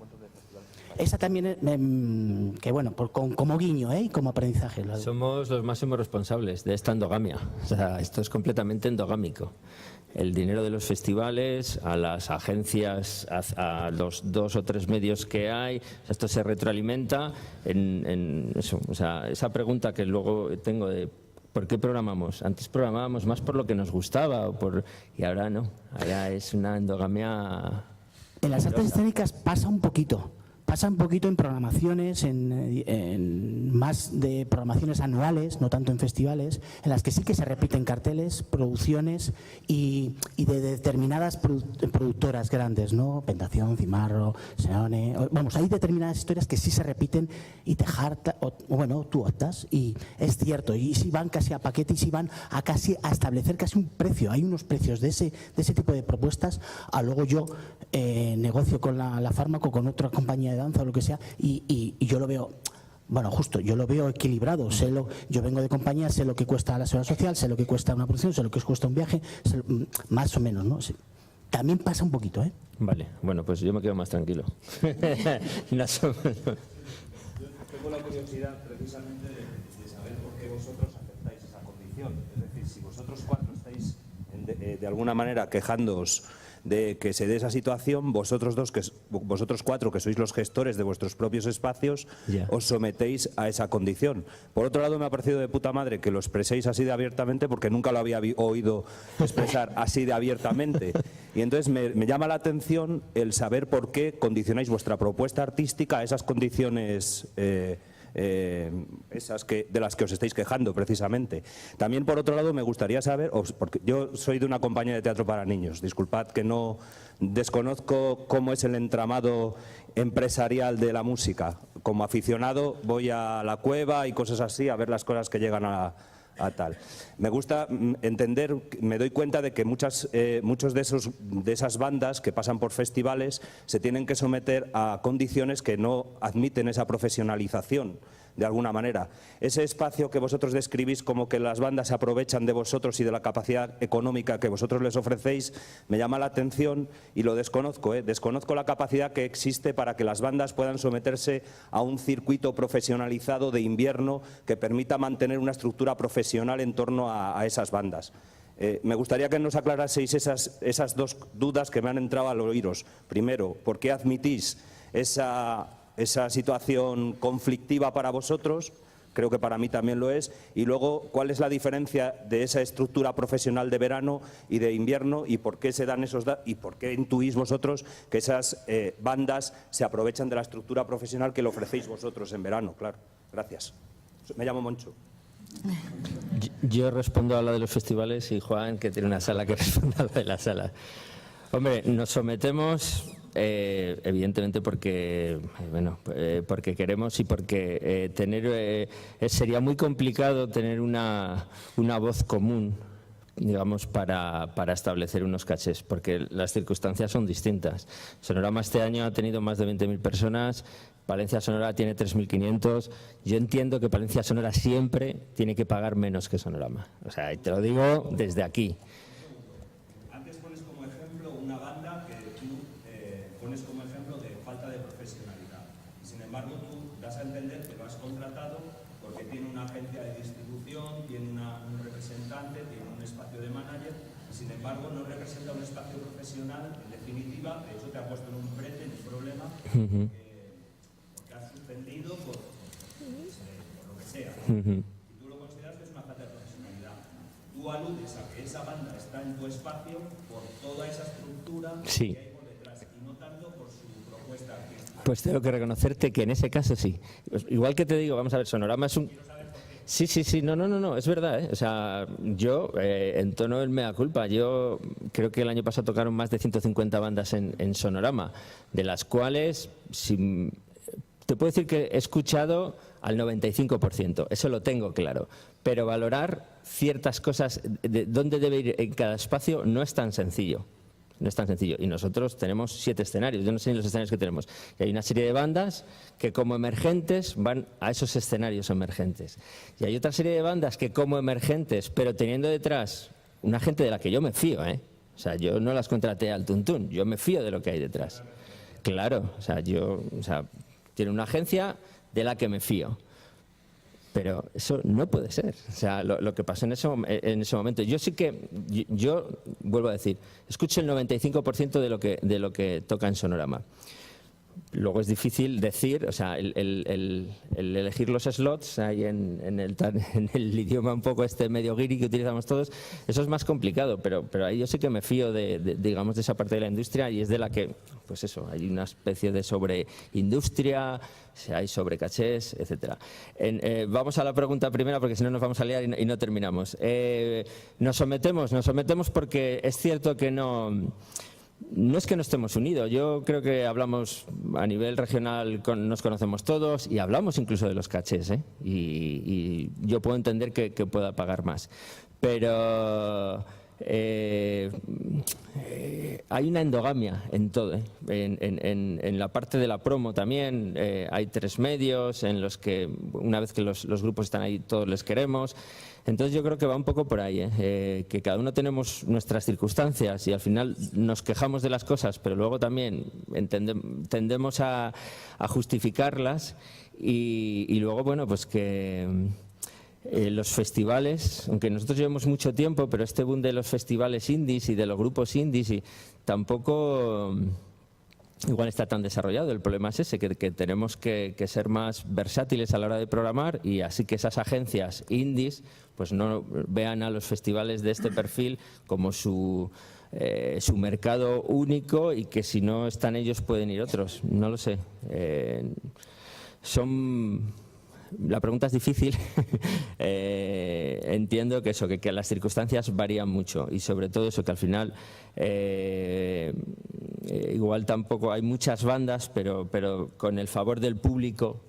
Esa también, que bueno, como guiño, y como aprendizaje. Somos los máximos responsables de esta endogamia. O sea, esto es completamente endogámico. El dinero de los festivales, a las agencias, a los 2 o 3 medios que hay, esto se retroalimenta en eso. O sea, esa pregunta que luego tengo de ¿por qué programamos? Antes programábamos más por lo que nos gustaba y ahora no. Ahora es una endogamia. En las artes escénicas pasa un poquito en programaciones, en más de programaciones anuales, no tanto en festivales, en las que sí que se repiten carteles, producciones y de determinadas productoras grandes, ¿no? Pentación, Cimarro, Seone, vamos, hay determinadas historias que sí se repiten y te harta, bueno, tú optas y es cierto, y si van casi a paquete y si van a establecer casi un precio, hay unos precios de ese tipo de propuestas, luego yo negocio con la fármaco, con otra compañía de danza o lo que sea y yo lo veo, bueno, justo, yo lo veo equilibrado. Yo vengo de compañía, sé lo que cuesta la seguridad social, sé lo que cuesta una producción, sé lo que cuesta un viaje, más o menos, ¿no? También pasa un poquito, Vale, bueno, pues yo me quedo más tranquilo. Más o menos. Yo tengo la curiosidad precisamente de saber por qué vosotros aceptáis esa condición. Es decir, si vosotros 4 estáis de alguna manera quejándoos de que se dé esa situación, vosotros 4 que sois los gestores de vuestros propios espacios, os sometéis a esa condición. Por otro lado, me ha parecido de puta madre que lo expreséis así de abiertamente, porque nunca lo había oído expresar así de abiertamente. Y entonces me llama la atención el saber por qué condicionáis vuestra propuesta artística a esas condiciones esas de las que os estáis quejando precisamente. También, por otro lado, me gustaría saber, porque yo soy de una compañía de teatro para niños, disculpad que no desconozco cómo es el entramado empresarial de la música. Como aficionado voy a la cueva y cosas así a ver las cosas que llegan a tal. Me gusta entender, me doy cuenta de que muchos de esas bandas que pasan por festivales se tienen que someter a condiciones que no admiten esa profesionalización de alguna manera. Ese espacio que vosotros describís como que las bandas se aprovechan de vosotros y de la capacidad económica que vosotros les ofrecéis, me llama la atención y lo desconozco. Desconozco la capacidad que existe para que las bandas puedan someterse a un circuito profesionalizado de invierno que permita mantener una estructura profesional en torno a esas bandas. Me gustaría que nos aclaraseis esas 2 dudas que me han entrado al oíros. Primero, ¿por qué admitís esa situación conflictiva para vosotros, creo que para mí también lo es. Y luego, ¿cuál es la diferencia de esa estructura profesional de verano y de invierno y por qué se dan esos y por qué intuís vosotros que esas bandas se aprovechan de la estructura profesional que le ofrecéis vosotros en verano? Claro, gracias. Me llamo Moncho. Yo respondo a lo de los festivales y Juan, que tiene una sala, que responda a lo de la sala. Hombre, nos sometemos evidentemente porque porque queremos y porque sería muy complicado tener una voz común, digamos, para establecer unos cachés, porque las circunstancias son distintas. Sonorama este año ha tenido más de 20.000 personas, Palencia Sonora tiene 3.500. Yo entiendo que Palencia Sonora siempre tiene que pagar menos que Sonorama. O sea, y te lo digo desde aquí. Antes pones como ejemplo una banda que tú pones como ejemplo de falta de profesionalidad. Sin embargo, tú das a entender que lo has contratado porque tiene una agencia de distribución, tiene un representante, tiene un espacio de manager. Sin embargo, no representa un espacio profesional. En definitiva, de hecho, te ha puesto en un brete, en un problema. Suspendido por lo que sea. Y tú lo consideras que es una falta de profesionalidad. Tú aludes a que esa banda está en tu espacio por toda esa estructura Sí. que hay por detrás y no tanto por su propuesta artística. Pues tengo que reconocerte que en ese caso sí. Pues igual que te digo, vamos a ver, Sonorama es un... Sí, no, es verdad, ¿eh? O sea, yo, en tono del mea culpa, yo creo que el año pasado tocaron más de 150 bandas en Sonorama, de las cuales... Te puedo decir que he escuchado al 95%, eso lo tengo claro, pero valorar ciertas cosas, de dónde debe ir en cada espacio, no es tan sencillo. No es tan sencillo. Y nosotros tenemos 7 escenarios, yo no sé ni los escenarios que tenemos. Y hay una serie de bandas que como emergentes van a esos escenarios emergentes. Y hay otra serie de bandas que como emergentes, pero teniendo detrás una gente de la que yo me fío, ¿eh? O sea, yo no las contraté al tuntún, yo me fío de lo que hay detrás. Claro, o sea, tiene una agencia de la que me fío. Pero eso no puede ser. O sea, lo que pasó en ese momento. Yo sí que, yo vuelvo a decir, escucho el 95% de lo que toca en Sonorama. Luego es difícil decir, o sea, el elegir los slots ahí en el idioma un poco medio guiri que utilizamos todos, eso es más complicado, pero ahí yo sí que me fío digamos, de esa parte de la industria y es de la que, pues eso, hay una especie de sobreindustria, hay sobrecachés, etcétera. Vamos a la pregunta primera porque si no nos vamos a liar y no terminamos. Nos sometemos porque es cierto que no es que no estemos unidos, yo creo que hablamos a nivel regional, nos conocemos todos y hablamos incluso de los cachés, ¿eh? Y yo puedo entender que pueda pagar más. Pero hay una endogamia en todo, ¿eh? En la parte de la promo también hay 3 medios en los que una vez que los grupos están ahí todos les queremos. Entonces yo creo que va un poco por ahí, que cada uno tenemos nuestras circunstancias y al final nos quejamos de las cosas, pero luego también tendemos a justificarlas y luego, bueno, pues que los festivales, aunque nosotros llevamos mucho tiempo, pero este boom de los festivales indies y de los grupos indies y tampoco... Igual está tan desarrollado, el problema es ese, que tenemos que ser más versátiles a la hora de programar y así que esas agencias indies pues no vean a los festivales de este perfil como su mercado único y que si no están ellos pueden ir otros, no lo sé. La pregunta es difícil, entiendo que eso, que las circunstancias varían mucho y sobre todo eso, que al final igual tampoco hay muchas bandas, pero con el favor del público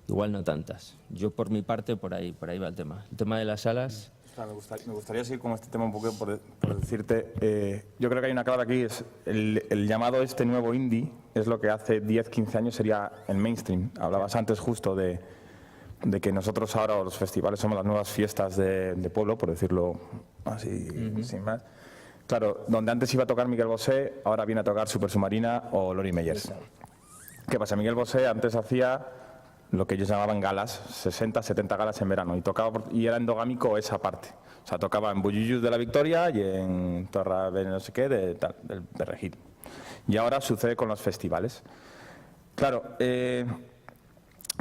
igual no tantas. Yo por mi parte por ahí va el tema. El tema de las salas... Me gustaría seguir con este tema un poco por decirte, yo creo que hay una clave aquí, es el llamado nuevo indie, es lo que hace 10, 15 años sería el mainstream. Hablabas antes justo de que nosotros ahora, los festivales, somos las nuevas fiestas de pueblo, por decirlo así, sin más. Claro, donde antes iba a tocar Miguel Bosé, ahora viene a tocar Super Submarina o Lori Meyers. ¿Qué pasa? Miguel Bosé antes hacía lo que ellos llamaban galas, 60, 70 galas en verano, y era endogámico esa parte. O sea, tocaba en Bulluyus de la Victoria y en Torra de no sé qué, del Regil. Y ahora sucede con los festivales. Claro,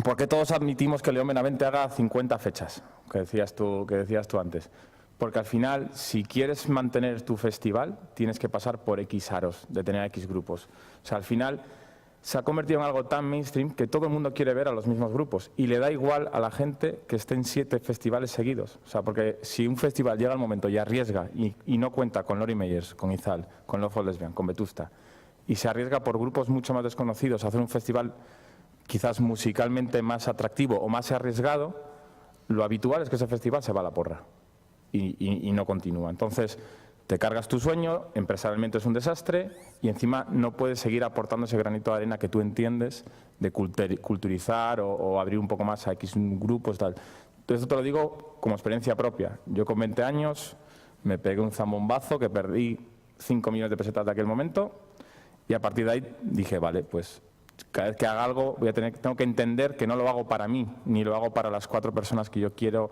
¿por qué todos admitimos que León Benavente haga 50 fechas? Que decías tú antes. Porque al final, si quieres mantener tu festival, tienes que pasar por X aros, de tener X grupos. O sea, al final se ha convertido en algo tan mainstream que todo el mundo quiere ver a los mismos grupos y le da igual a la gente que esté en 7 festivales seguidos. O sea, porque si un festival llega al momento y arriesga y no cuenta con Lori Meyers, con Izal, con Love for Lesbian, con Vetusta, y se arriesga por grupos mucho más desconocidos a hacer un festival quizás musicalmente más atractivo o más arriesgado, lo habitual es que ese festival se va a la porra y no continúa. Entonces, te cargas tu sueño, empresarialmente es un desastre y encima no puedes seguir aportando ese granito de arena que tú entiendes de culturizar o abrir un poco más a X grupos, tal. Entonces, esto te lo digo como experiencia propia. Yo con 20 años me pegué un zambombazo que perdí 5 millones de pesetas de aquel momento y a partir de ahí dije, vale, pues cada vez que haga algo tengo que entender que no lo hago para mí, ni lo hago para las 4 personas que yo quiero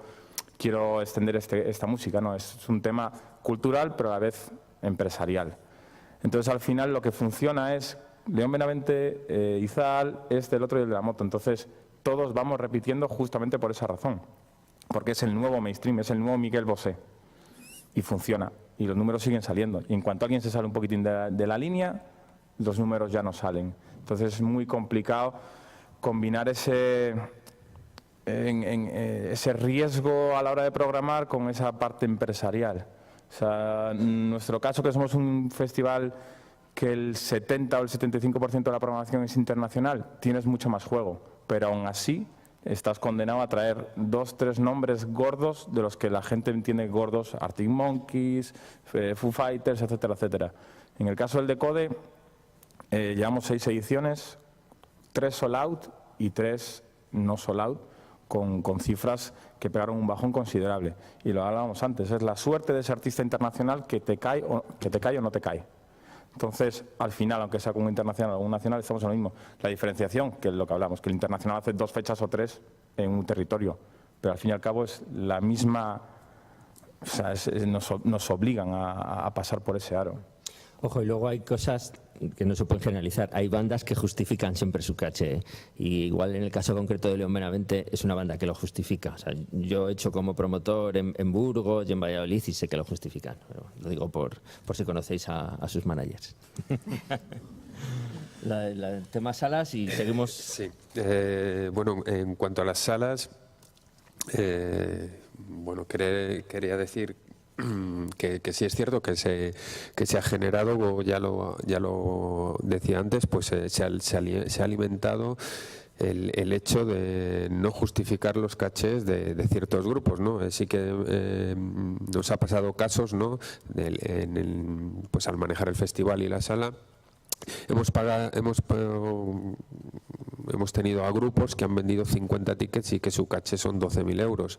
extender esta música, ¿no? Es un tema cultural, pero a la vez empresarial. Entonces, al final, lo que funciona es León Benavente, Izal, el otro y el de la moto. Entonces, todos vamos repitiendo justamente por esa razón, porque es el nuevo mainstream, es el nuevo Miguel Bosé. Y funciona, y los números siguen saliendo. Y en cuanto alguien se sale un poquitín de la línea, los números ya no salen. Entonces, es muy complicado combinar ese riesgo a la hora de programar con esa parte empresarial. O sea, en nuestro caso, que somos un festival que el 70 o el 75% de la programación es internacional, tienes mucho más juego, pero aún así estás condenado a traer 2 o 3 nombres gordos de los que la gente entiende gordos, Arctic Monkeys, Foo Fighters, etcétera, etcétera. En el caso del Decode, llevamos 6 ediciones, 3 sold out y 3 no sold out, con cifras que pegaron un bajón considerable. Y lo hablábamos antes, es la suerte de ese artista internacional que te cae o no te cae. Entonces, al final, aunque sea con un internacional o un nacional, estamos en lo mismo. La diferenciación, que es lo que hablamos, que el internacional hace 2 fechas o 3 en un territorio, pero al fin y al cabo es la misma, o sea, nos obligan a pasar por ese aro. Ojo, y luego hay cosas que no se pueden generalizar. Hay bandas que justifican siempre su caché, ¿eh? Y igual en el caso concreto de León Benavente es una banda que lo justifica. O sea, yo he hecho como promotor en Burgos y en Valladolid y sé que lo justifican. Pero lo digo por si conocéis a sus managers. El tema salas y seguimos... Sí. Bueno, en cuanto a las salas, bueno, quería decir que sí es cierto que se ha generado, ya lo decía antes, pues se ha alimentado el hecho de no justificar los cachés de ciertos grupos, ¿no? Sí que nos ha pasado casos, ¿no? Pues al manejar el festival y la sala, hemos tenido a grupos que han vendido 50 tickets y que su caché son 12.000 euros.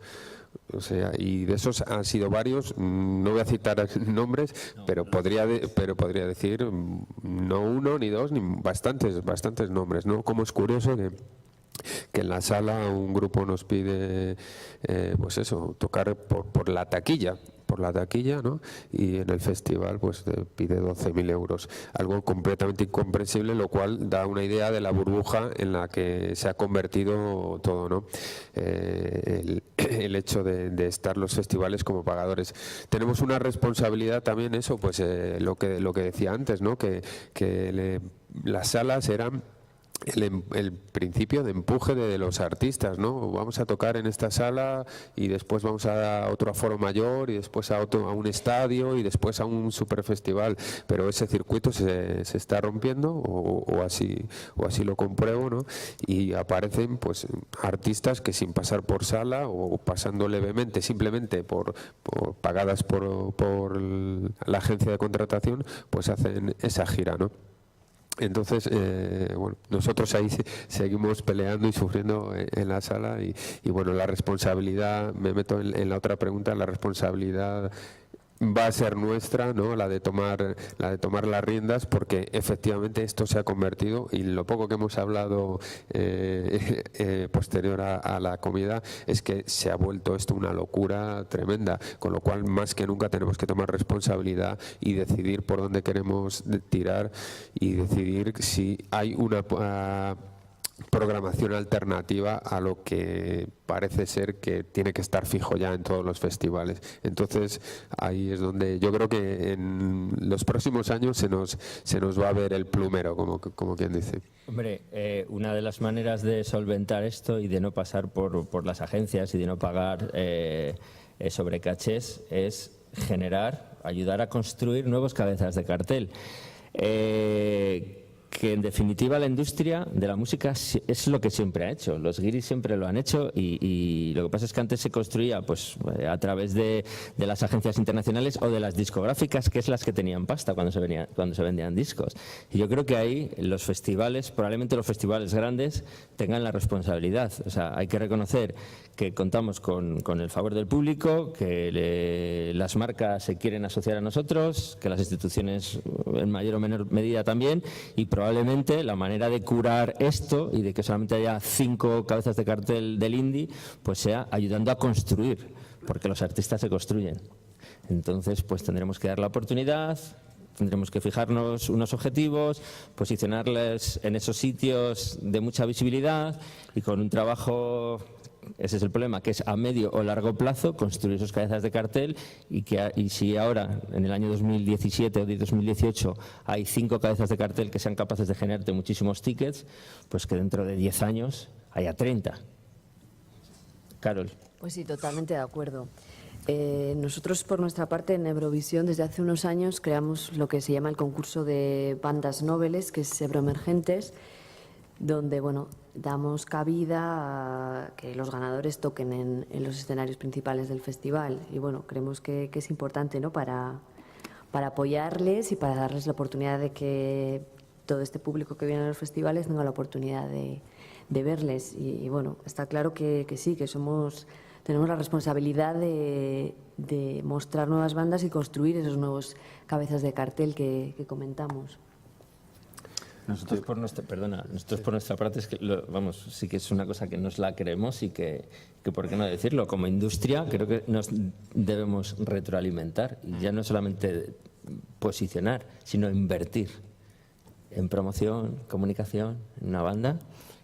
O sea, y de esos han sido varios, no voy a citar nombres, pero podría decir no uno, ni dos, ni bastantes nombres, ¿no? Como es curioso que en la sala un grupo nos pide, pues eso, tocar por la taquilla, ¿no? Y en el festival pues pide 12.000 euros, algo completamente incomprensible, lo cual da una idea de la burbuja en la que se ha convertido todo, ¿no? El hecho de estar los festivales como pagadores. Tenemos una responsabilidad también, eso, pues lo que decía antes, ¿no? Que las salas eran el principio de empuje de los artistas, ¿no? Vamos a tocar en esta sala y después vamos a otro aforo mayor y después a un estadio y después a un superfestival, pero ese circuito se está rompiendo o así lo compruebo, ¿no? Y aparecen pues artistas que sin pasar por sala o pasando levemente, simplemente pagadas por la agencia de contratación, pues hacen esa gira, ¿no? Entonces, bueno, nosotros ahí seguimos peleando y sufriendo en la sala y bueno, la responsabilidad, me meto en la otra pregunta, la responsabilidad va a ser nuestra, ¿no? La de tomar las riendas, porque efectivamente esto se ha convertido, y lo poco que hemos hablado posterior a la comida es que se ha vuelto esto una locura tremenda, con lo cual más que nunca tenemos que tomar responsabilidad y decidir por dónde queremos tirar y decidir si hay programación alternativa a lo que parece ser que tiene que estar fijo ya en todos los festivales. Entonces ahí es donde yo creo que en los próximos años se nos va a ver el plumero, como quien dice. Hombre, una de las maneras de solventar esto y de no pasar por las agencias y de no pagar sobrecachés es ayudar a construir nuevos cabezas de cartel. Que en definitiva la industria de la música es lo que siempre ha hecho. Los guiris siempre lo han hecho y lo que pasa es que antes se construía pues a través de las agencias internacionales o de las discográficas, que es las que tenían pasta cuando se vendían discos. Y yo creo que ahí los festivales, probablemente los festivales grandes, tengan la responsabilidad. O sea, hay que reconocer que contamos con el favor del público, que las marcas se quieren asociar a nosotros, que las instituciones en mayor o menor medida también, y probablemente la manera de curar esto y de que solamente haya 5 cabezas de cartel del indie, pues sea ayudando a construir, porque los artistas se construyen. Entonces, pues tendremos que dar la oportunidad, tendremos que fijarnos unos objetivos, posicionarles en esos sitios de mucha visibilidad y con un trabajo... Ese es el problema, que es a medio o largo plazo construir esas cabezas de cartel y si ahora, en el año 2017 o 2018, hay 5 cabezas de cartel que sean capaces de generarte muchísimos tickets, pues que dentro de 10 años haya 30. Carol. Pues sí, totalmente de acuerdo. Nosotros, por nuestra parte, en Eurovisión, desde hace unos años, creamos lo que se llama el concurso de bandas nobles, que es Euroemergentes, donde, bueno, damos cabida a que los ganadores toquen en los escenarios principales del festival. Y bueno, creemos que es importante, ¿no?, para apoyarles y para darles la oportunidad de que todo este público que viene a los festivales tenga la oportunidad de verles. Y bueno, está claro que sí, que tenemos la responsabilidad de mostrar nuevas bandas y construir esos nuevos cabezas de cartel que comentamos. Nosotros por nuestra parte es que sí que es una cosa que nos la creemos y que por qué no decirlo, como industria creo que nos debemos retroalimentar y ya no solamente posicionar, sino invertir en promoción, comunicación, en una banda.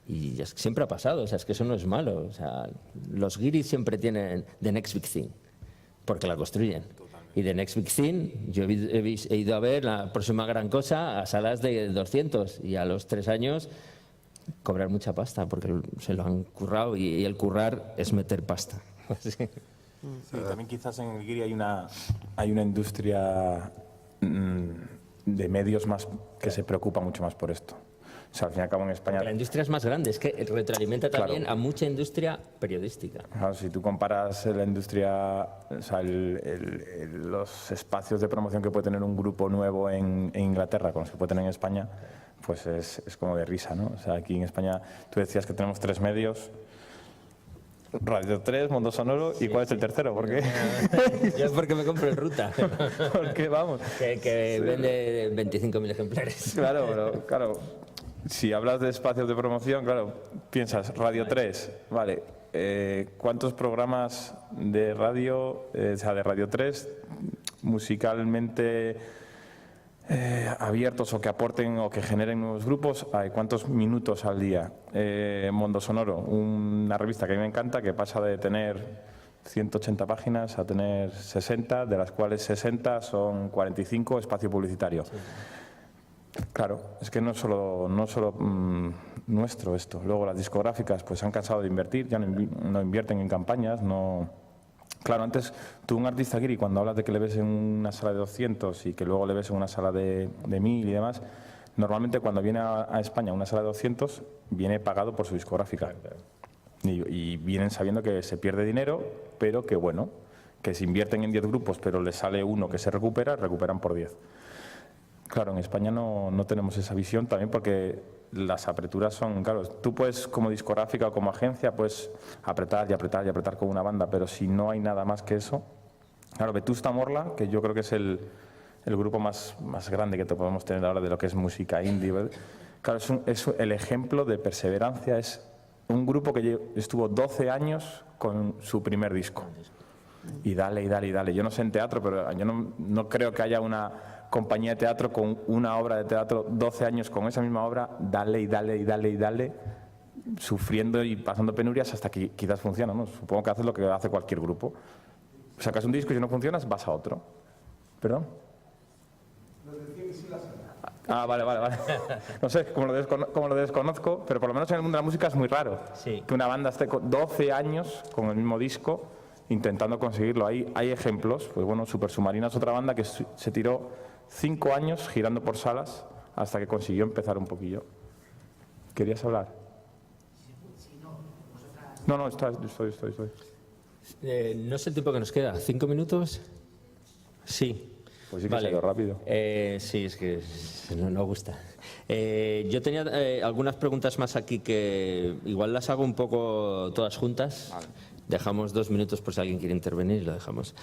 Y es que siempre ha pasado, o sea, es que eso no es malo. O sea, los guiris siempre tienen the next big thing, porque la construyen. Y The Next Big Thing, yo he ido a ver la próxima gran cosa a salas de 200 y a los 3 años cobrar mucha pasta porque se lo han currado y el currar es meter pasta. Sí, también quizás en el guiri hay una industria de medios más que se preocupa mucho más por esto. O sea, al fin y al cabo en España... Porque la industria es más grande, es que retroalimenta también a mucha industria periodística. Claro, si tú comparas la industria, o sea, los espacios de promoción que puede tener un grupo nuevo en Inglaterra con los que puede tener en España, pues es como de risa, ¿no? O sea, aquí en España tú decías que tenemos 3 medios, Radio 3, Mundo Sonoro, ¿y cuál es el tercero? ¿Por qué? Yo es porque me compro en Ruta. ¿Por qué? Vamos. Que vende 25.000 ejemplares. Claro, pero claro, si hablas de espacios de promoción, claro, piensas Radio 3, vale, ¿cuántos programas de radio, o sea, de Radio 3, musicalmente abiertos o que aporten o que generen nuevos grupos, hay cuántos minutos al día? Mundo Sonoro, una revista que a mí me encanta, que pasa de tener 180 páginas a tener 60, de las cuales 60 son 45 espacio publicitario. Sí. Claro, es que no es solo nuestro esto. Luego las discográficas pues han cansado de invertir, ya no invierten en campañas, no... Claro, antes tú un artista guiri, cuando hablas de que le ves en una sala de 200 y que luego le ves en una sala de 1000 y demás, normalmente cuando viene a España una sala de 200 viene pagado por su discográfica. Y vienen sabiendo que se pierde dinero, pero que bueno, que se invierten en 10 grupos, pero les sale uno que se recuperan por 10. Claro, en España no tenemos esa visión también porque las aperturas son, claro, tú puedes como discográfica o como agencia puedes apretar y apretar y apretar con una banda, pero si no hay nada más que eso, claro, Vetusta Morla, que yo creo que es el grupo más grande que te podemos tener ahora de lo que es música indie, ¿verdad? Claro, es el ejemplo de perseverancia, es un grupo que estuvo 12 años con su primer disco. Y dale, y dale, y dale. Yo no sé en teatro, pero yo no creo que haya una compañía de teatro con una obra de teatro 12 años con esa misma obra, dale, y dale, y dale, y dale, sufriendo y pasando penurias hasta que quizás funciona, ¿no? Supongo que haces lo que hace cualquier grupo. Sacas un disco y si no funcionas, vas a otro. ¿Perdón? Ah, vale. No sé, como lo desconozco, pero por lo menos en el mundo de la música es muy raro que una banda esté 12 años con el mismo disco intentando conseguirlo. Hay ejemplos, pues bueno, Super Submarina es otra banda que se tiró 5 años girando por salas hasta que consiguió empezar un poquillo. ¿Querías hablar? No, estoy. No sé el tiempo que nos queda. ¿5 minutos? Sí. Pues sí que se ha ido rápido. Sí, es que no gusta. Yo tenía algunas preguntas más aquí que igual las hago un poco todas juntas. Vale. Dejamos 2 minutos por si alguien quiere intervenir y lo dejamos.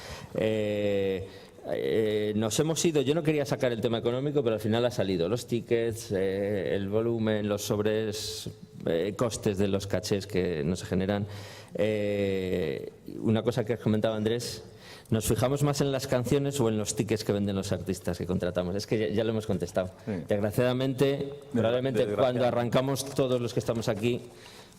Nos hemos ido, yo no quería sacar el tema económico, pero al final ha salido. Los tickets, el volumen, los sobres, costes de los cachés que nos generan. Una cosa que comentaba Andrés, ¿nos fijamos más en las canciones o en los tickets que venden los artistas que contratamos? Es que ya lo hemos contestado. Sí. Desgraciadamente, probablemente cuando arrancamos todos los que estamos aquí,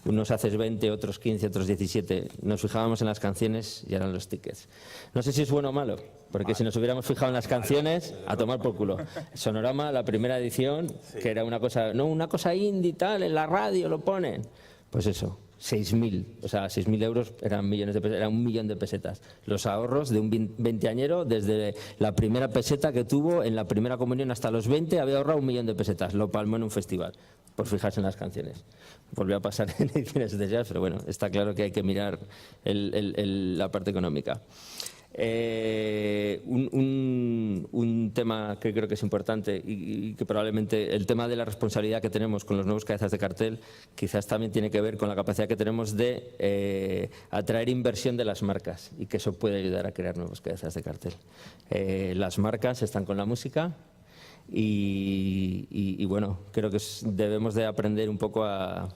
unos haces 20, otros 15, otros 17, nos fijábamos en las canciones y eran los tickets. No sé si es bueno o malo, porque si nos hubiéramos fijado en las canciones, a tomar por culo. Sonorama, la primera edición, que era una cosa indie tal, en la radio lo ponen. Pues eso. 6.000, o sea, 6.000 euros eran millones de pesetas, era 1 millón de pesetas. Los ahorros de un veinteañero, desde la primera peseta que tuvo en la primera comunión hasta los 20, había ahorrado 1 millón de pesetas. Lo palmó en un festival, por fijarse en las canciones. Volvió a pasar en ediciones especiales, pero bueno, está claro que hay que mirar la parte económica. Un tema que creo que es importante y que probablemente el tema de la responsabilidad que tenemos con los nuevos cabezas de cartel quizás también tiene que ver con la capacidad que tenemos de atraer inversión de las marcas y que eso puede ayudar a crear nuevos cabezas de cartel. Las marcas están con la música y bueno, creo que debemos de aprender un poco a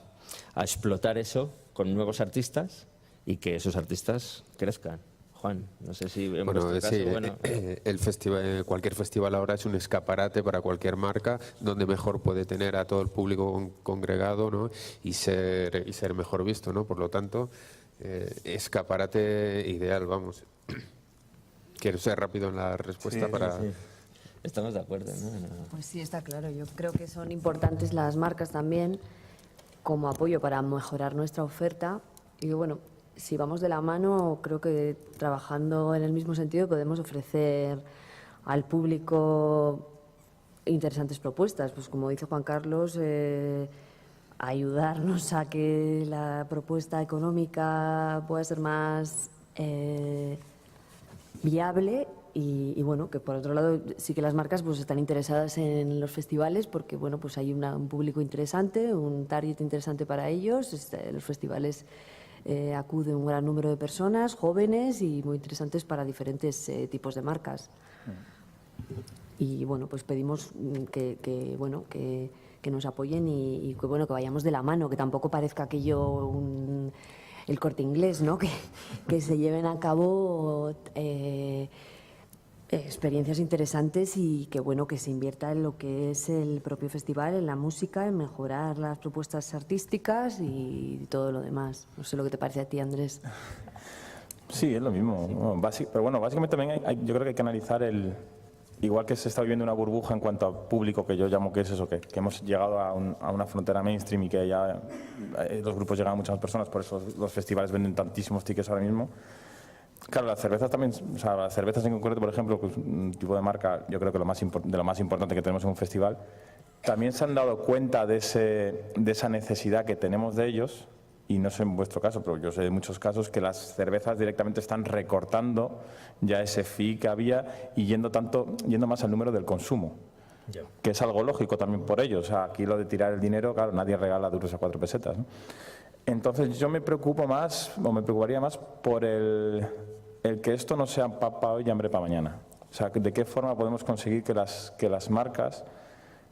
explotar eso con nuevos artistas y que esos artistas crezcan. Juan, no sé si en vuestro caso, el festival, cualquier festival ahora es un escaparate para cualquier marca donde mejor puede tener a todo el público congregado, ¿no? y ser mejor visto, ¿no? Por lo tanto, escaparate ideal, vamos. Quiero ser rápido en la respuesta para... Sí. Estamos de acuerdo, ¿no? Pues sí, está claro. Yo creo que son importantes las marcas también como apoyo para mejorar nuestra oferta y bueno, si vamos de la mano, creo que trabajando en el mismo sentido podemos ofrecer al público interesantes propuestas. Pues como dice Juan Carlos, ayudarnos a que la propuesta económica pueda ser más viable y bueno, que por otro lado sí que las marcas pues están interesadas en los festivales porque bueno, pues hay un público interesante, un target interesante para ellos. Los festivales acude un gran número de personas, jóvenes y muy interesantes para diferentes tipos de marcas. Y bueno, pues pedimos que nos apoyen y que bueno, que vayamos de la mano, que tampoco parezca aquello el Corte Inglés, ¿no? Que se lleven a cabo experiencias interesantes y que bueno, que se invierta en lo que es el propio festival, en la música, en mejorar las propuestas artísticas y todo lo demás. No sé lo que te parece a ti, Andrés. Sí, es lo mismo. Bueno, pero bueno, básicamente también yo creo que hay que analizar igual que se está viviendo una burbuja en cuanto a público, que yo llamo que es eso, que hemos llegado a una frontera mainstream y que ya los grupos llegan a muchas personas, por eso los festivales venden tantísimos tickets ahora mismo. Claro, las cervezas también, o sea, las cervezas en concreto, por ejemplo, que es un tipo de marca, yo creo que de lo más importante que tenemos en un festival, también se han dado cuenta de esa necesidad que tenemos de ellos, y no sé en vuestro caso, pero yo sé de muchos casos que las cervezas directamente están recortando ya ese fee que había y yendo más al número del consumo, que es algo lógico también por ellos. O sea, aquí lo de tirar el dinero, claro, nadie regala duros a 4 pesetas, ¿no? Entonces yo me preocuparía más por el que esto no sea pan para hoy y hambre para mañana. O sea, de qué forma podemos conseguir que las marcas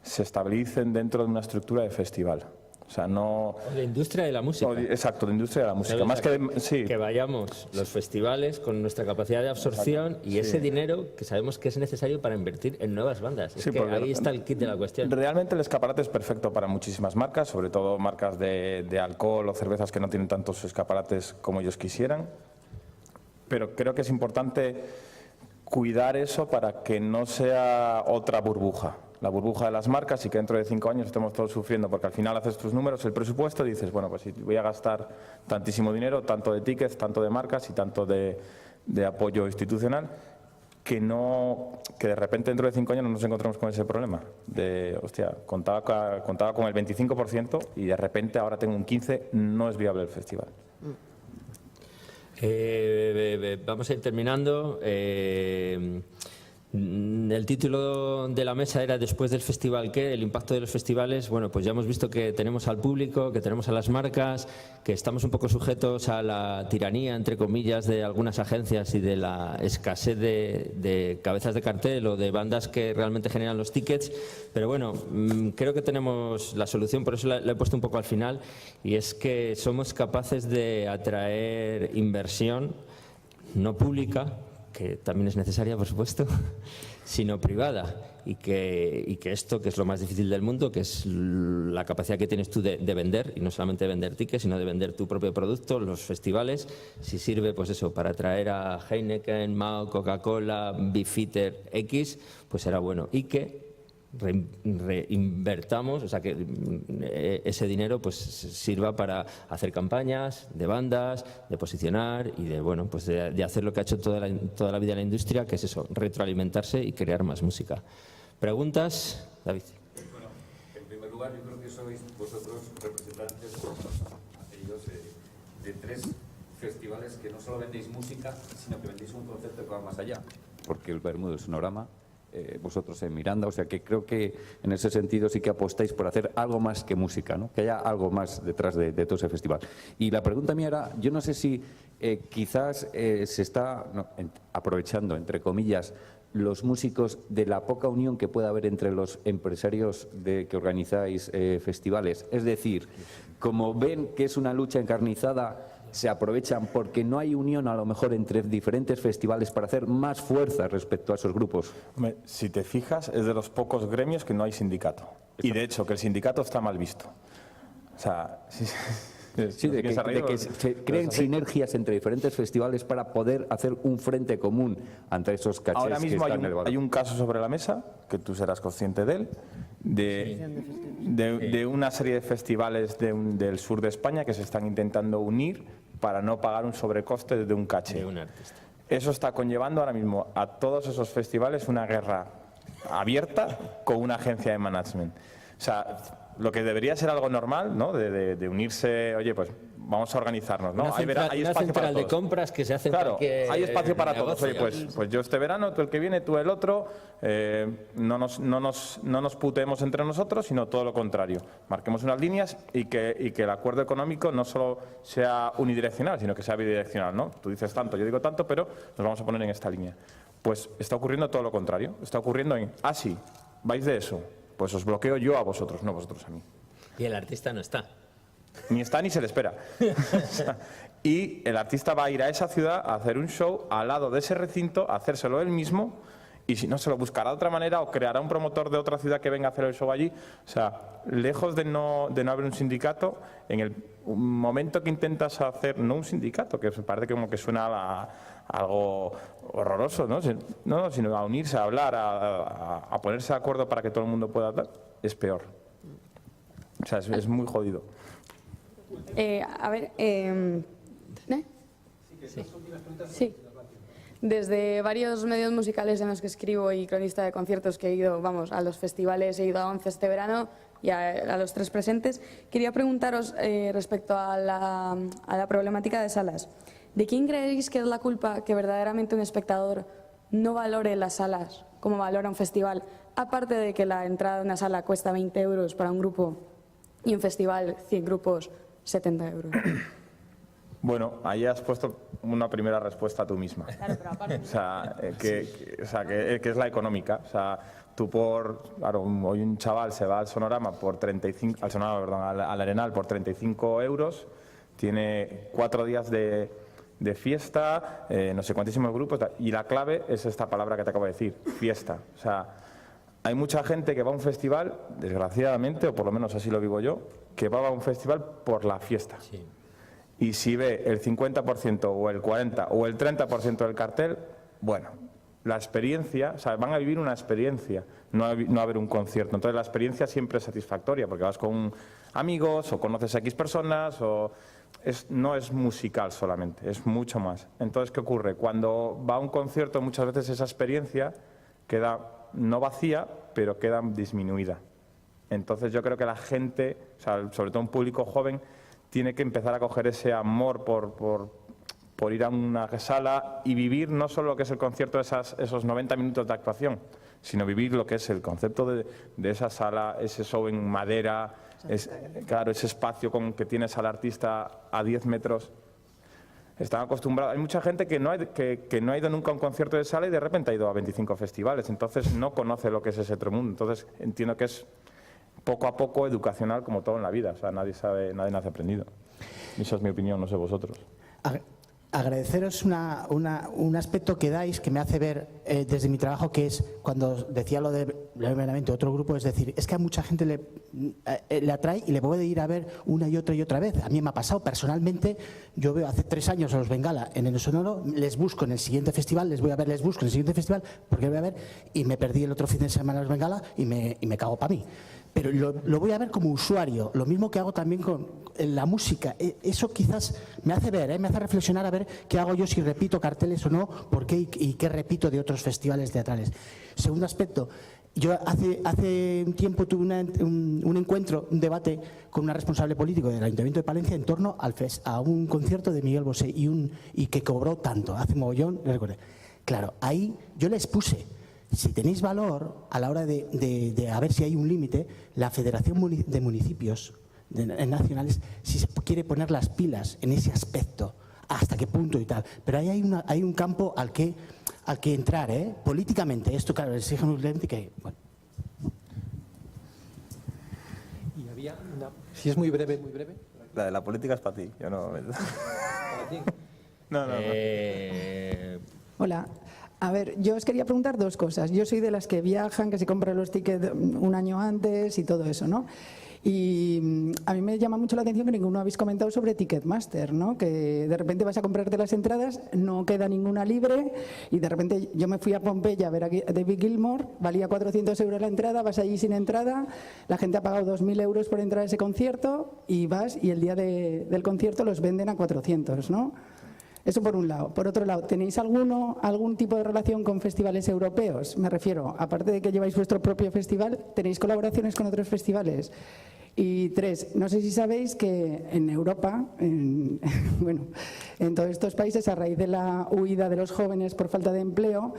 se estabilicen dentro de una estructura de festival. O O sea, no... O de industria de la música. Exacto, de industria de la música. Más sí. Que vayamos los festivales con nuestra capacidad de absorción y ese dinero que sabemos que es necesario para invertir en nuevas bandas. Es Sí, que porque ahí está el kit de la cuestión. Realmente el escaparate es perfecto para muchísimas marcas, sobre todo marcas de alcohol o cervezas que no tienen tantos escaparates como ellos quisieran. Pero creo que es importante cuidar eso para que no sea otra burbuja. La burbuja de las marcas y que dentro de 5 años estemos todos sufriendo, porque al final haces tus números, el presupuesto y dices, bueno, pues si voy a gastar tantísimo dinero, tanto de tickets, tanto de marcas y tanto de apoyo institucional, que de repente dentro de 5 años no nos encontremos con ese problema de, hostia, contaba con el 25% y de repente ahora tengo un 15%, no es viable el festival. Vamos a ir terminando. El título de la mesa era después del festival, ¿qué? El impacto de los festivales. Bueno, pues ya hemos visto que tenemos al público, que tenemos a las marcas, que estamos un poco sujetos a la tiranía, entre comillas, de algunas agencias y de la escasez de cabezas de cartel o de bandas que realmente generan los tickets. Pero bueno, creo que tenemos la solución, por eso la he puesto un poco al final, y es que somos capaces de atraer inversión no pública, que también es necesaria, por supuesto, sino privada. Y que esto, que es lo más difícil del mundo, que es la capacidad que tienes tú de vender, y no solamente de vender tickets, sino de vender tu propio producto, los festivales, si sirve, pues eso, para atraer a Heineken, Mao, Coca-Cola, Beefeater X, pues será bueno. Y que reinvertamos, o sea, que ese dinero pues sirva para hacer campañas de bandas, de posicionar y de, bueno, pues de hacer lo que ha hecho toda la vida la industria, que es eso, retroalimentarse y crear más música. ¿Preguntas? David. Bueno, en primer lugar, yo creo que sois vosotros representantes de 3 festivales que no solo vendéis música, sino que vendéis un concepto que va más allá, porque el Bermudo Sonorama, vosotros en Miranda, o sea que creo que en ese sentido sí que apostáis por hacer algo más que música, ¿no? Que haya algo más detrás de todo ese festival. Y la pregunta mía era, yo no sé si quizás se está aprovechando, entre comillas, los músicos de la poca unión que pueda haber entre los empresarios que organizáis festivales. Es decir, como ven que es una lucha encarnizada, se aprovechan porque no hay unión a lo mejor entre diferentes festivales para hacer más fuerza respecto a esos grupos. Hombre, si te fijas, es de los pocos gremios que no hay sindicato. Y de hecho, que el sindicato está mal visto. O sea, sí, de que se creen sinergias entre diferentes festivales para poder hacer un frente común ante esos cachés. Ahora mismo que están hay un caso sobre la mesa, que tú serás consciente de él, de una serie de festivales del sur de España que se están intentando unir para no pagar un sobrecoste de un caché. De un artista. Eso está conllevando ahora mismo a todos esos festivales una guerra abierta con una agencia de management. O sea, lo que debería ser algo normal, ¿no? De unirse, oye, pues vamos a organizarnos, ¿no? Una central de compras que se hace. Claro, hay espacio para todos. Oye, pues yo este verano, tú el que viene, tú el otro, no nos puteemos entre nosotros, sino todo lo contrario. Marquemos unas líneas y que el acuerdo económico no solo sea unidireccional, sino que sea bidireccional, ¿no? Tú dices tanto, yo digo tanto, pero nos vamos a poner en esta línea. Pues está ocurriendo todo lo contrario. Está ocurriendo sí, vais de eso. Pues os bloqueo yo a vosotros, no vosotros a mí. Y el artista no está. Ni está ni se le espera. Y el artista va a ir a esa ciudad a hacer un show al lado de ese recinto, a hacérselo él mismo, y si no, se lo buscará de otra manera o creará un promotor de otra ciudad que venga a hacer el show allí. O sea, lejos de no haber un sindicato, en el momento que intentas hacer, no un sindicato, que parece como que suena a algo horroroso, ¿no? No, sino a unirse, a hablar, a ponerse de acuerdo para que todo el mundo pueda hablar, es peor. O sea, es muy jodido. Sí. Desde varios medios musicales en los que escribo y cronista de conciertos que he ido, a los festivales, he ido a 11 este verano y a los 3 presentes, quería preguntaros respecto a la problemática de salas. ¿De quién creéis que es la culpa que verdaderamente un espectador no valore las salas como valora un festival? Aparte de que la entrada a una sala cuesta 20 euros para un grupo y un festival, 100 grupos, 70 euros. Bueno, ahí has puesto una primera respuesta tú misma. Claro, pero aparte... O sea, que es la económica. O sea, claro, hoy un chaval se va al Sonorama por 35, al Arenal por 35 euros, tiene 4 días de fiesta, no sé cuantísimos grupos, y la clave es esta palabra que te acabo de decir, fiesta. O sea, hay mucha gente que va a un festival, desgraciadamente, o por lo menos así lo vivo yo, que va a un festival por la fiesta. Sí. Y si ve el 50% o el 40% o el 30% del cartel, bueno, la experiencia, o sea, van a vivir una experiencia, no a ver un concierto. Entonces la experiencia siempre es satisfactoria, porque vas con amigos o conoces a X personas, no es musical solamente, es mucho más. Entonces, ¿qué ocurre? Cuando va a un concierto, muchas veces esa experiencia queda no vacía, pero queda disminuida. Entonces yo creo que la gente, o sea, sobre todo un público joven, tiene que empezar a coger ese amor por ir a una sala y vivir no solo lo que es el concierto de esos 90 minutos de actuación, sino vivir lo que es el concepto de esa sala, ese show en madera, claro, ese espacio que tienes al artista a 10 metros. Están acostumbrados. Hay mucha gente que no ha ido nunca a un concierto de sala y de repente ha ido a 25 festivales, entonces no conoce lo que es ese otro mundo. Entonces entiendo que es poco a poco educacional como todo en la vida. O sea, nadie nace aprendido. Esa es mi opinión, no sé vosotros. Agradeceros un aspecto que dais que me hace ver desde mi trabajo, que es cuando decía lo de meramente otro grupo, es decir, es que a mucha gente le atrae y le puede ir a ver una y otra vez. A mí me ha pasado personalmente, yo veo hace 3 años a los Bengala en el Sonoro, les busco en el siguiente festival, les busco en el siguiente festival, porque voy a ver, y me perdí el otro fin de semana a los Bengala y me cago para mí. Pero lo voy a ver como usuario, lo mismo que hago también con la música. Eso quizás me hace ver, me hace reflexionar a ver qué hago yo, si repito carteles o no, por qué y qué repito de otros festivales teatrales. Segundo aspecto, yo hace un tiempo tuve un encuentro, un debate con una responsable político del Ayuntamiento de Palencia en torno a un concierto de Miguel Bosé y que cobró tanto, hace mogollón, recuerdo. Claro, ahí yo les puse, si tenéis valor a la hora de a ver si hay un límite, la Federación de Municipios Nacionales, si se quiere poner las pilas en ese aspecto, hasta qué punto y tal. Pero ahí hay un campo al que entrar, políticamente. Esto, claro, exige un límite que... Bueno. Y había si es muy breve. La de la política es para ti, yo no... ¿Para ti? No. Hola. A ver, yo os quería preguntar 2 cosas. Yo soy de las que viajan, que se compran los tickets un año antes y todo eso, ¿no? Y a mí me llama mucho la atención que ninguno habéis comentado sobre Ticketmaster, ¿no? Que de repente vas a comprarte las entradas, no queda ninguna libre y de repente yo me fui a Pompeya a ver a David Gilmour, valía 400 euros la entrada, vas allí sin entrada, la gente ha pagado 2.000 euros por entrar a ese concierto y vas y el día del concierto los venden a 400, ¿no? Eso por un lado. Por otro lado, ¿tenéis algún tipo de relación con festivales europeos? Me refiero, aparte de que lleváis vuestro propio festival, ¿tenéis colaboraciones con otros festivales? Y 3, no sé si sabéis que en Europa, en todos estos países, a raíz de la huida de los jóvenes por falta de empleo,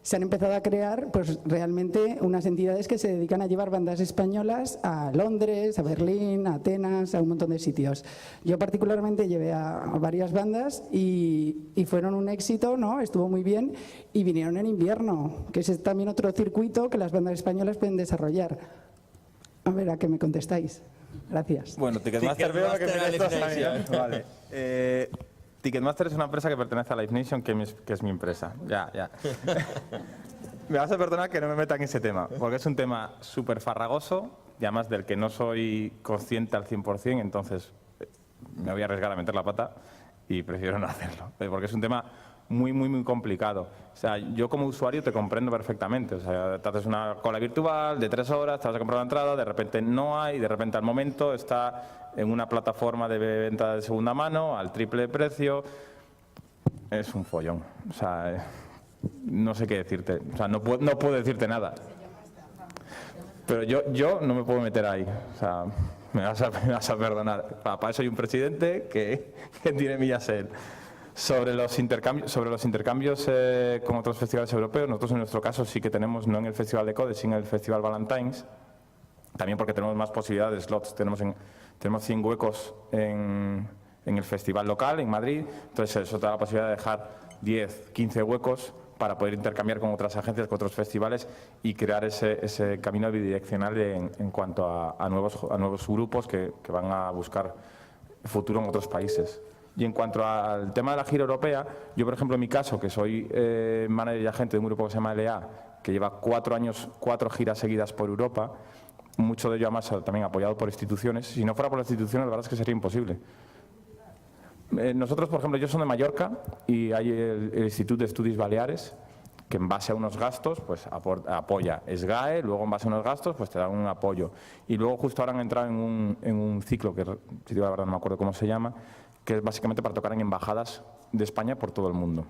se han empezado a crear pues realmente unas entidades que se dedican a llevar bandas españolas a Londres, a Berlín, a Atenas, a un montón de sitios. Yo particularmente llevé a varias bandas y fueron un éxito, ¿no? Estuvo muy bien y vinieron en invierno, que es también otro circuito que las bandas españolas pueden desarrollar. A ver, ¿a qué me contestáis? Gracias. Bueno, Ticketmaster veo que me vale. Ticketmaster es una empresa que pertenece a Live Nation, que es mi empresa. Ya. Me vas a perdonar que no me meta en ese tema, porque es un tema súper farragoso y además del que no soy consciente al 100%, entonces me voy a arriesgar a meter la pata y prefiero no hacerlo, porque es un tema muy complicado. O sea, yo como usuario te comprendo perfectamente. O sea, te haces una cola virtual de 3 horas, te vas a comprar la entrada, de repente no hay, de repente al momento está en una plataforma de venta de segunda mano al triple de precio. Es un follón. O sea, no sé qué decirte. O sea, no puedo decirte nada. Pero yo no me puedo meter ahí. O sea, me vas a perdonar. Para eso hay un presidente que tiene millas él. Sobre los intercambios con otros festivales europeos, nosotros en nuestro caso sí que tenemos, no en el Festival de Code, sino en el Festival Valentine's, también porque tenemos más posibilidades, slots, tenemos 100 huecos en en el festival local, en Madrid. Entonces eso te da la posibilidad de dejar 10, 15 huecos para poder intercambiar con otras agencias, con otros festivales y crear ese camino bidireccional en cuanto a nuevos grupos que van a buscar futuro en otros países. Y en cuanto al tema de la gira europea, yo, por ejemplo, en mi caso, que soy manager y agente de un grupo que se llama LA, que lleva 4 años, 4 giras seguidas por Europa, mucho de ello además también apoyado por instituciones. Si no fuera por las instituciones, la verdad es que sería imposible. Nosotros, por ejemplo, yo soy de Mallorca y hay el Instituto de Estudios Baleares, que en base a unos gastos pues apoya SGAE, luego en base a unos gastos pues te dan un apoyo. Y luego justo ahora han entrado en un ciclo, que si digo la verdad no me acuerdo cómo se llama, que es básicamente para tocar en embajadas de España por todo el mundo.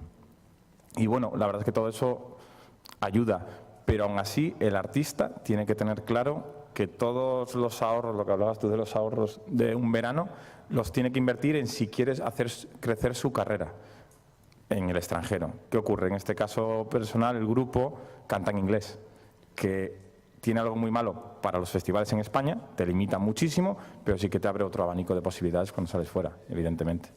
Y bueno, la verdad es que todo eso ayuda, pero aún así el artista tiene que tener claro que todos los ahorros, lo que hablabas tú de los ahorros de un verano, los tiene que invertir en si quieres hacer crecer su carrera en el extranjero. ¿Qué ocurre? En este caso personal, el grupo canta en inglés, que tiene algo muy malo para los festivales en España, te limita muchísimo, pero sí que te abre otro abanico de posibilidades cuando sales fuera, evidentemente.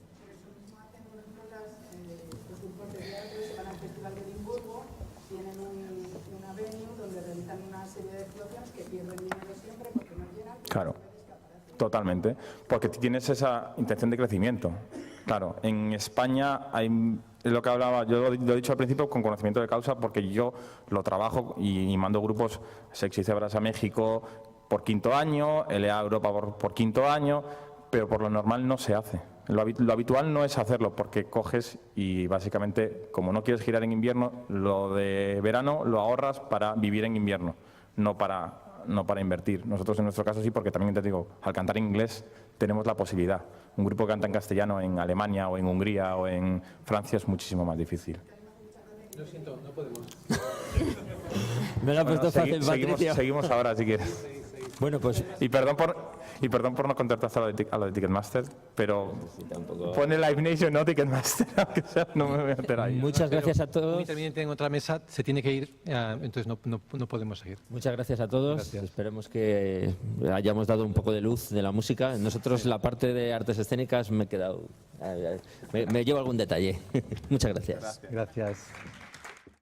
Claro, totalmente, porque tienes esa intención de crecimiento. Claro, en España hay, es lo que hablaba, yo lo he dicho al principio con conocimiento de causa, porque yo lo trabajo y mando grupos Sexy Cebras a México por 5º año, LA a Europa por 5º año, pero por lo normal no se hace. Lo habitual no es hacerlo, porque coges y básicamente, como no quieres girar en invierno, lo de verano lo ahorras para vivir en invierno, no para invertir. Nosotros en nuestro caso sí, porque también te digo, al cantar en inglés tenemos la posibilidad. Un grupo que canta en castellano en Alemania o en Hungría o en Francia es muchísimo más difícil. Lo siento, no podemos. Me lo ha puesto fácil, Patricio. Seguimos ahora, si quieres. Bueno, pues... Y perdón por no contactar a lo de Ticketmaster, pero pone Live Nation, no Ticketmaster, aunque sea, no me voy a meter ahí. Muchas gracias a Un todos. interviniente en otra mesa se tiene que ir, entonces no podemos seguir. Muchas gracias a todos. Gracias. Esperemos que hayamos dado un poco de luz de la música. Nosotros, la parte de artes escénicas, me he quedado... me llevo algún detalle. Muchas gracias. Gracias.